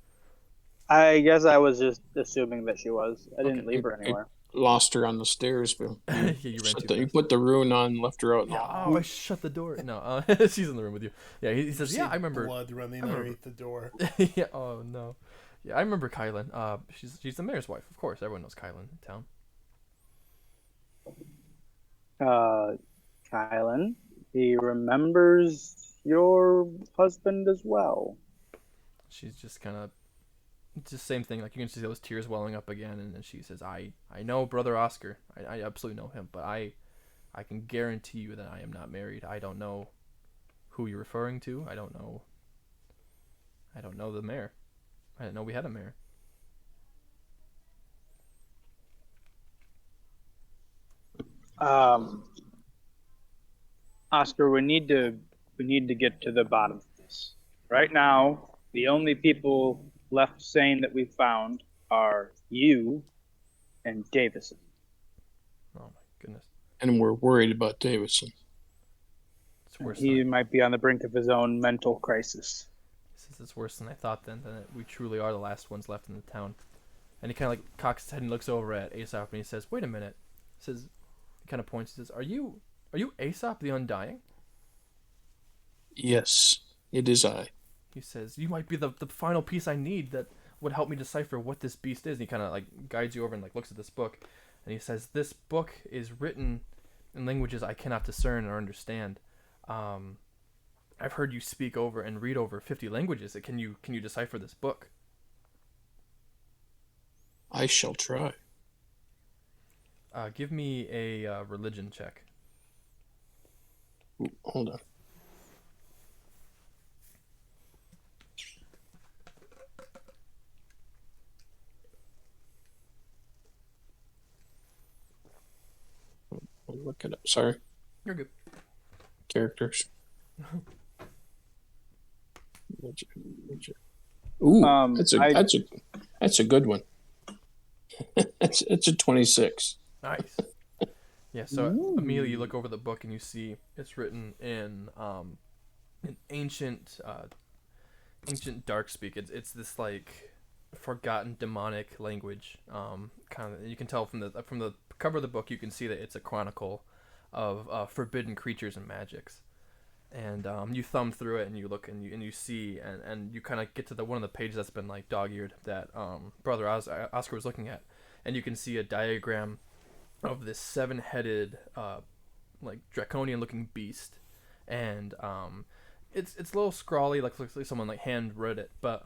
I guess I was just assuming that she was. I didn't Okay. leave her anywhere. Lost her on the stairs, but Yeah, you ran too you fast. put the rune on, left her out. in the Yeah, hall. I shut the door. No, she's in the room with you. Yeah, he says, See "Yeah, I remember." blood running I remember. underneath the door. Yeah. Oh no. Yeah, I remember Kylan. She's the mayor's wife, of course. Everyone knows Kylan in town. Kylan, he remembers your husband as well. She's just kind of just same thing. Like you can see those tears welling up again, and then she says, "I know brother Oscar. I absolutely know him, but I can guarantee you that I am not married. I don't know who you're referring to. I don't know the mayor. I didn't know we had a mayor." Oscar, we need to get to the bottom of this. Right now, the only people left sane that we've found are you and Davison. Oh my goodness, And we're worried about Davison. it's worse. He might be on the brink of his own mental crisis. It's worse than I thought. Then that we truly are the last ones left in the town. And he kind of like cocks his head and looks over at Aesop, and he says, "Wait a minute." He says, he kind of points. He says, "Are you Aesop the Undying?" Yes, it is I. He says, "You might be the final piece I need that would help me decipher what this beast is." And he kind of like guides you over and like looks at this book, and he says, "This book is written in languages I cannot discern or understand. I've heard you speak over and read over 50 languages. Can you decipher this book?" I shall try. Give me a religion check. Ooh, hold on. Look it up. Sorry. You're good. Characters. Ooh, that's a good one. it's a 26. Nice. Yeah, so immediately you look over the book and you see it's written in ancient dark speak. It's this like forgotten demonic language. Kind of you can tell from the cover of the book, you can see that it's a chronicle of forbidden creatures and magics. And you thumb through it and you look and you see and you kind of get to one of the pages that's been like dog-eared that brother Oscar was looking at, and you can see a diagram of this 7-headed like draconian looking beast, and it's a little scrawly, like looks like someone like hand wrote it, but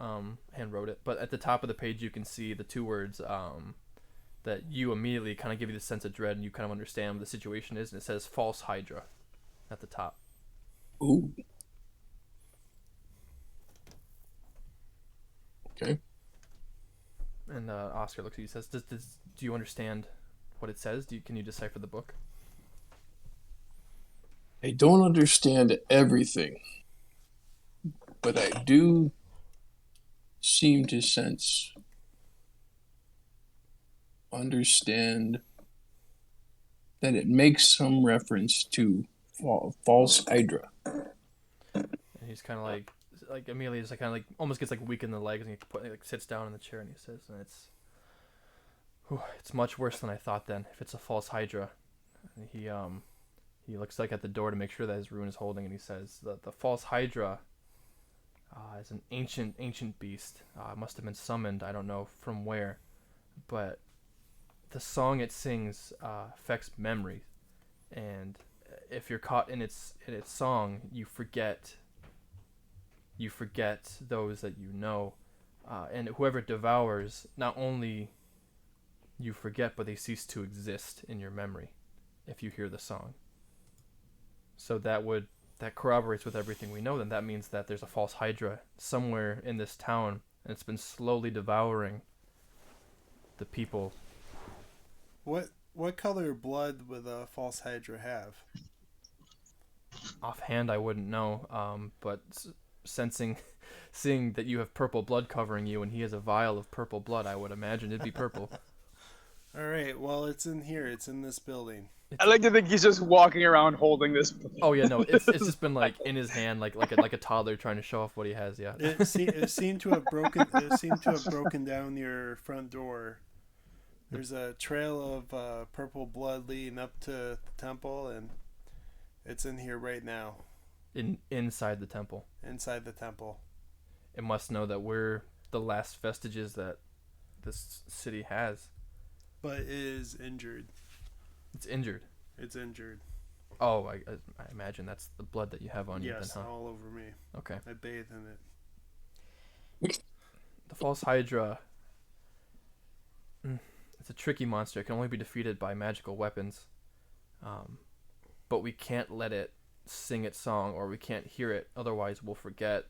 at the top of the page you can see the two words that you immediately kind of give you the sense of dread, and you kind of understand what the situation is, and it says False Hydra at the top. Ooh. Okay. And Oscar looks at you and says, do you understand what it says? Can you decipher the book?" I don't understand everything, but I do seem to understand that it makes some reference to false Hydra. And he's kind of like immediately just like kind of like almost gets like weak in the legs, and he like sits down in the chair and he says, and it's much worse than I thought. Then if it's a false Hydra, and he looks like at the door to make sure that his rune is holding, and he says the false Hydra is an ancient beast. It must have been summoned. I don't know from where, but the song it sings affects memory, and if you're caught in its song, you forget those that you know, and whoever devours, not only you forget, but they cease to exist in your memory if you hear the song. So that corroborates with everything we know. Then that means that there's a false Hydra somewhere in this town, and it's been slowly devouring the people. What color blood would a false Hydra have? Offhand, I wouldn't know, but seeing that you have purple blood covering you, and he has a vial of purple blood, I would imagine it'd be purple. All right, well, it's in here. It's in this building. I like to think he's just walking around holding this. Oh yeah, no, it's just been like in his hand, like a toddler trying to show off what he has. Yeah. It seemed to have broken. It seemed to have broken down your front door. There's a trail of purple blood leading up to the temple, and it's in here right now. Inside the temple. Inside the temple. It must know that we're the last vestiges that this city has. But it is injured. It's injured. It's injured. Oh, I imagine that's the blood that you have on you then, Yes, huh? all over me. Okay. I bathe in it. The false Hydra. It's a tricky monster. It can only be defeated by magical weapons. But we can't let it sing its song, or we can't hear it. Otherwise, we'll forget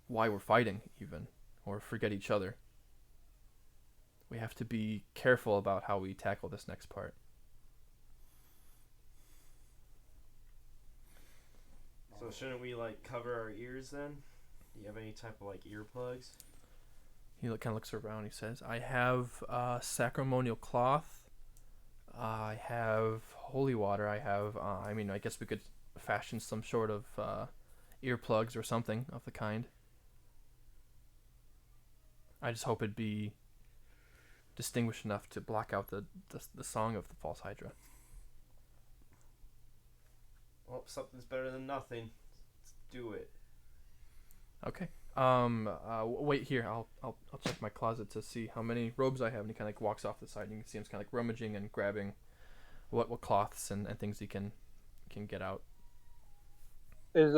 why we're fighting, even, or forget each other. We have to be careful about how we tackle this next part. So shouldn't we like cover our ears then? Do you have any type of like earplugs? He kind of looks around. He says, "I have sacramental cloth. I have holy water. I have. I guess we could fashion some sort of earplugs or something of the kind. I just hope it'd be distinguished enough to block out the song of the false Hydra." Well, something's better than nothing. Let's do it. Okay. Wait here. I'll check my closet to see how many robes I have. And he kind of like walks off the side. And you can see him kind of like rummaging and grabbing what cloths and things he can get out. Is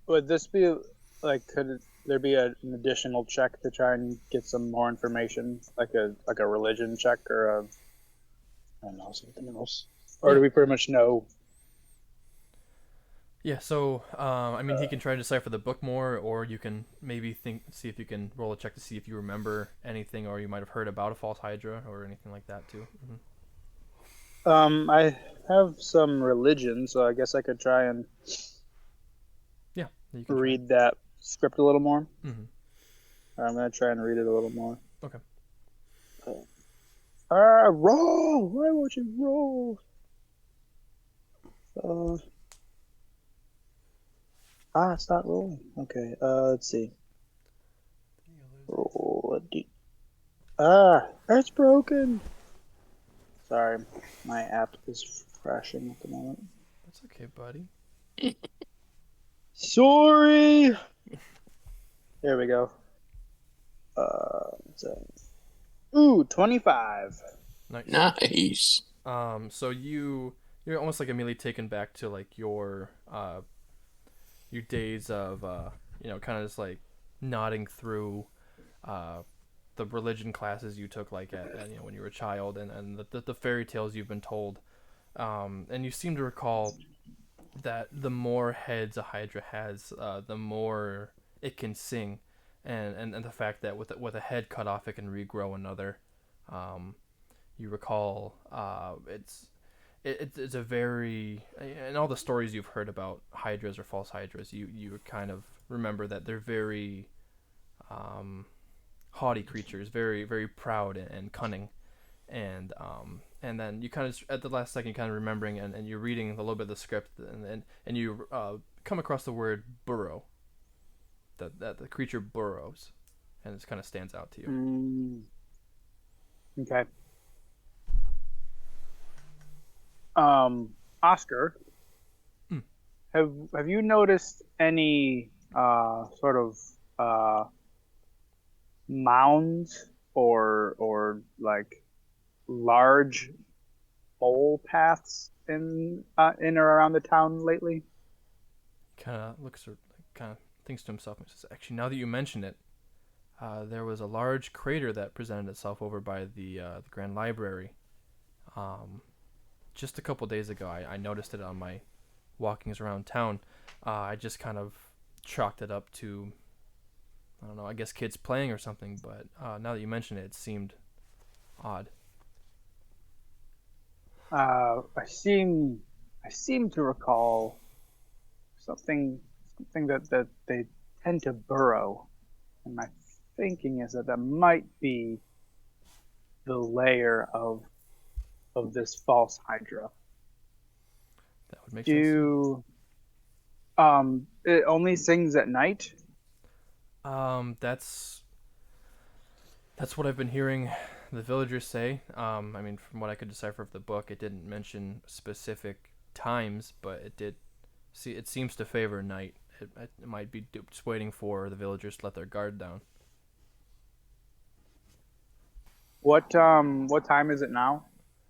would this be like, could there be an additional check to try and get some more information, like a religion check or I don't know, something else, or do we pretty much know? Yeah. So he can try to decipher the book more, or you can maybe see if you can roll a check to see if you remember anything, or you might have heard about a false Hydra or anything like that too. I have some religion, so I guess I could try and Yeah. You can read that script a little more. Mm-hmm. I'm gonna try and read it a little more. Okay. Roll! Why won't you roll? It's not rolling. Okay, let's see. Roll a D. It's broken! Sorry, my app is crashing at the moment. That's okay, buddy. Sorry! There we go. 25. Nice. Nice. So you're almost like immediately taken back to like your days of kind of just like nodding through the religion classes you took like at when you were a child, and the fairy tales you've been told, and you seem to recall that the more heads a Hydra has, the more it can sing, and the fact that with a head cut off, it can regrow another. You recall it's a very, in all the stories you've heard about Hydras or false Hydras, you kind of remember that they're very haughty creatures, very very proud and cunning, and then you kind of at the last second kind of remembering and you're reading a little bit of the script and you come across the word burrow, that the creature burrows, and it kind of stands out to you. Okay. Oscar, have you noticed any sort of mounds or like large mole paths in or around the town lately? Kind of looks or kind of thinks to himself and says, "Actually, now that you mention it, there was a large crater that presented itself over by the Grand Library. Just a couple days ago, I noticed it on my walkings around town. I just kind of chalked it up to, I don't know, I guess kids playing or something, but now that you mention it, it seemed odd." I seem to recall something that they tend to burrow, and my thinking is that might be the lair of this false Hydra. That would make sense. It only sings at night? That's what I've been hearing the villagers say. From what I could decipher of the book, it didn't mention specific times, but it seems to favor night. It might be just waiting for the villagers to let their guard down. What time is it now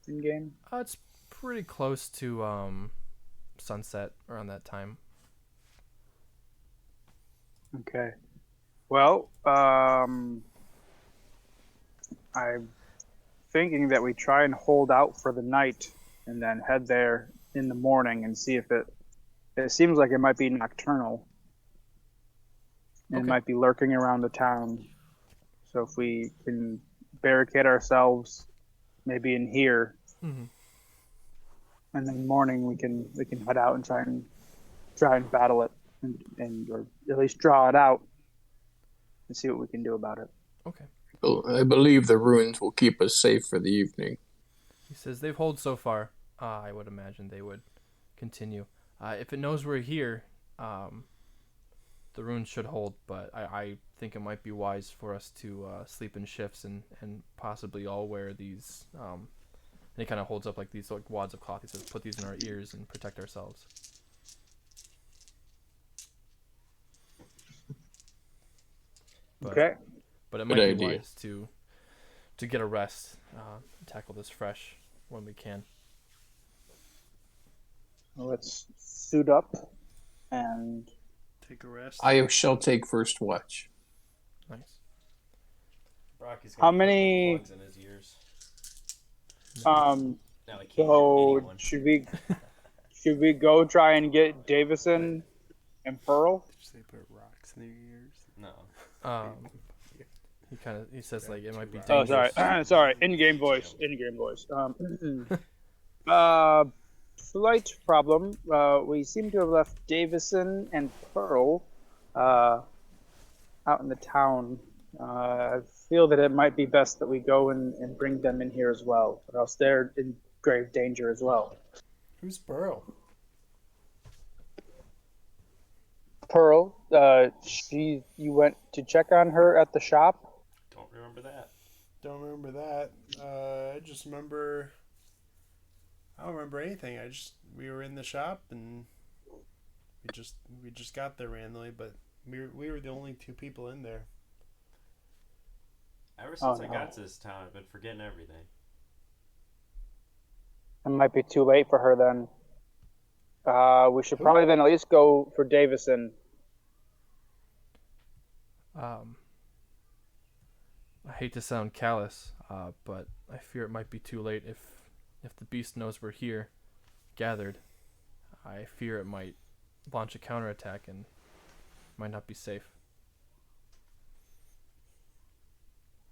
in game? It's pretty close to sunset around that time. Okay. Well, I'm thinking that we try and hold out for the night and then head there in the morning and see if it seems like it might be nocturnal. It Okay. might be lurking around the town. So if we can barricade ourselves maybe in here, Mhm. and then in the morning we can head out and try and battle it and or at least draw it out and see what we can do about it. Okay. Well, I believe the ruins will keep us safe for the evening. He says they've held so far. I would imagine they would continue. If it knows we're here, the runes should hold, but I think it might be wise for us to sleep in shifts and possibly all wear these. And he kind of holds up like these like wads of cloth. He says, "Put these in our ears and protect ourselves." But, Okay. But it Good might be idea. wise to get a rest, tackle this fresh when we can. Well, let's suit up and Take a rest. I shall take first watch. Nice. Brocky's How gonna put many- plugs in his ears. um Now he can't so hear anyone. should we go try and get Davison and Pearl? Did you say put rocks in your ears? No. He says like it might be Oh, dangerous. sorry. Sorry. In-game voice. Slight problem. We seem to have left Davison and Pearl out in the town. I feel that it might be best that we go and bring them in here as well, or else they're in grave danger as well. Who's Burrow? Pearl, you went to check on her at the shop? Don't remember that. Don't remember that. I just remember. I don't remember anything. We were in the shop and we just got there randomly, but we were the only two people in there. Ever since I no. got to this town, I've been forgetting everything. It might be too late for her then. We should probably then at least go for Davison. I hate to sound callous, but I fear it might be too late if the beast knows we're here, gathered. I fear it might launch a counterattack and might not be safe.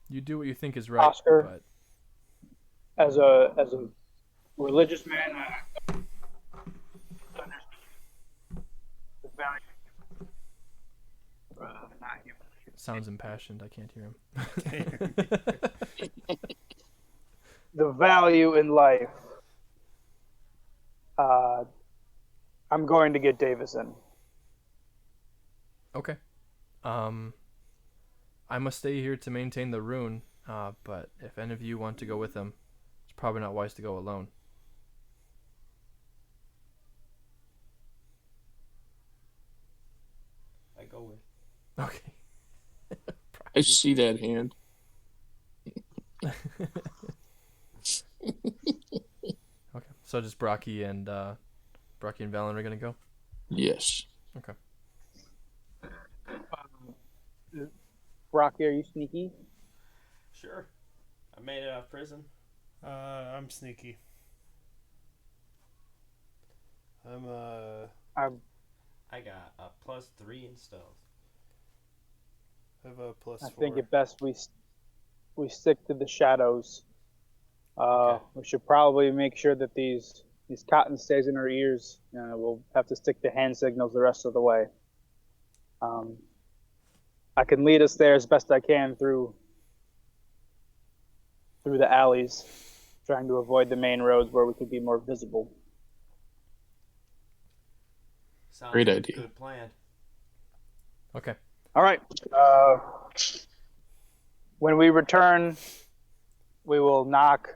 You do what you think is right, Oscar? but As a religious man, the value not human. sounds impassioned. I can't hear him. The value in life. I'm going to get Davison. Okay. I must stay here to maintain the rune, but if any of you want to go with them, it's probably not wise to go alone. I go with. Okay. I see that hand. Okay. So just Brocky and Valen are gonna go. Yes. Okay. Rocky, are you sneaky? Sure. I made it out of prison. I'm sneaky. I'm I got a +3 in stealth. I have a +4. I think it best we stick to the shadows. Okay. We should probably make sure that these cotton stays in our ears. We'll have to stick to hand signals the rest of the way. I can lead us there as best I can through the alleys, trying to avoid the main roads where we could be more visible. Sounds Great like a idea. Good plan. Okay. All right. When we return, we will knock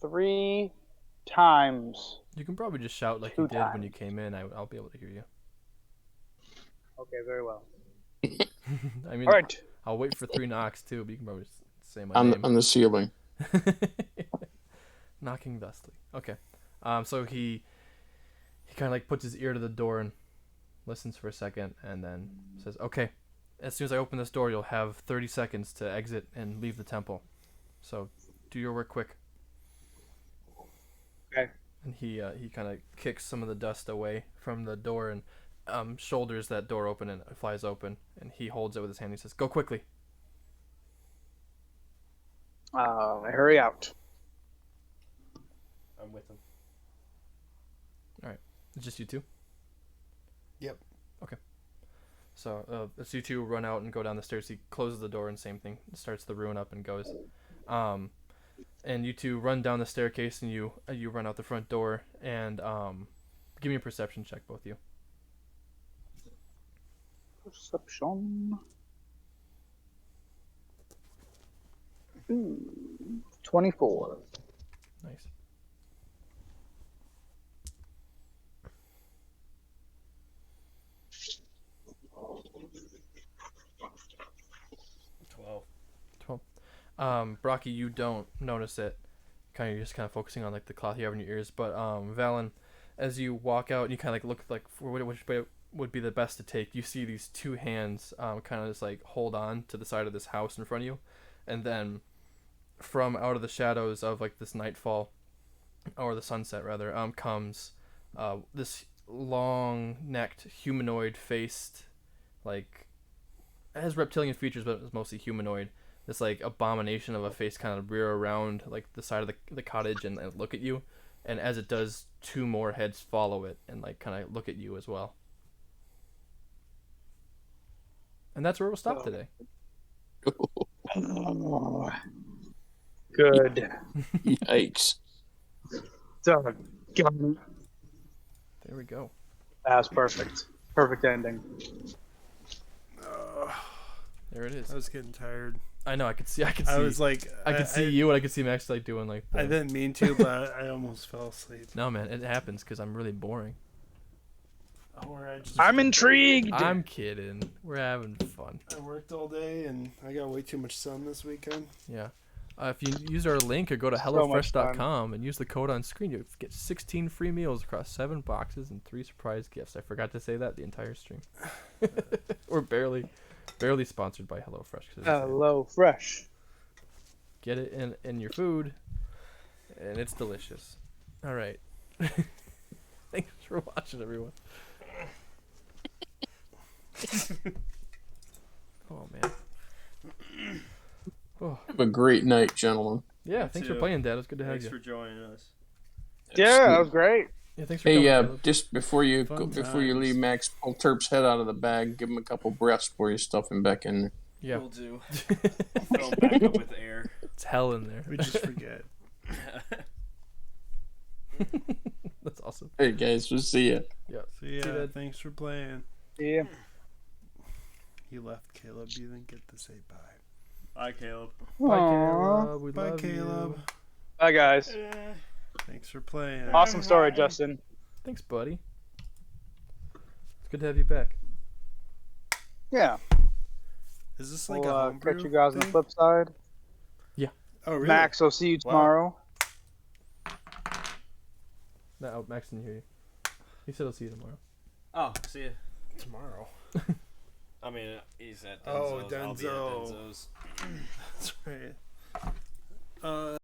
3 times. You can probably just shout like 2 you did when times. you came in. I'll be able to hear you. Okay, very well. I mean, All right. I'll wait for 3 knocks too, but you can probably say my On name. on the ceiling. Knocking thusly. Okay. So he kind of like puts his ear to the door and listens for a second, and then says, "Okay, as soon as I open this door, you'll have 30 seconds to exit and leave the temple. So do your work quick." Okay. And he kind of kicks some of the dust away from the door and shoulders that door open, and it flies open, and he holds it with his hand. He says, "Go quickly." Hurry out. I'm with him. It's just you two? Yep. Okay. So as you two run out and go down the stairs, he closes the door and same thing, starts the ruin up and goes. And you two run down the staircase and you run out the front door and give me a perception check, both of you. Perception. 24. Nice. Brocky, you don't notice it. You're just kind of focusing on like the cloth you have in your ears. But Valen, as you walk out and you kind of like look like for which way would be the best to take, you see these two hands kind of just like hold on to the side of this house in front of you, and then from out of the shadows of like this nightfall, or the sunset rather, comes this long-necked humanoid-faced, like it has reptilian features but it's mostly humanoid. This like abomination of a face kind of rear around like the side of the cottage and look at you, and as it does, two more heads follow it and like kind of look at you as well. And that's where we'll stop today. Oh, good. Yikes. Doggone. There we go. That's perfect. Perfect ending. There it is. I was getting tired. I know. I could see. I was like, I could see you, and I could see Max like doing like. I didn't mean to, but I almost fell asleep. No, man, it happens because I'm really boring. Or I'm intrigued. I'm kidding. We're having fun. I worked all day and I got way too much sun this weekend. Yeah. If you use our link or go to HelloFresh.com and use the code on screen, you get 16 free meals across 7 boxes and 3 surprise gifts. I forgot to say that the entire stream. We're barely sponsored by HelloFresh. Hello Fresh. Get it in your food, and it's delicious. All right. Thanks for watching, everyone. Oh, man. Oh. Have a great night, gentlemen. Yeah, You thanks too. for playing, Dad. It was good to have Thanks you. for joining us. Yeah, that was great. Yeah, thanks for Hey, coming, Caleb. just before you Fun leave, times. Max, pull Terp's head out of the bag. Give him a couple breaths before you stuff him back in there. Yeah, Will do. Fill 'em back up with air. it's hell in there. We just forget. That's awesome. Hey guys, we'll see ya. Yeah. So yeah, Dad. thanks for playing. Yeah. You left, Caleb. You didn't get to say bye. Bye, Caleb. Bye, Aw. Caleb. We Bye, love Caleb. you. Bye, guys. Thanks for playing. Awesome story, Justin. Thanks, buddy. It's good to have you back. Yeah. Is this like We'll a homebrew catch you guys on the thing? flip side. Oh, really? Max, I'll see you Wow. tomorrow. No, Max didn't hear you. He said I'll see you tomorrow. Oh, see ya. Tomorrow. I mean, he's at Denzo's. Oh, I'll be at Denzo. Denzo's. That's right.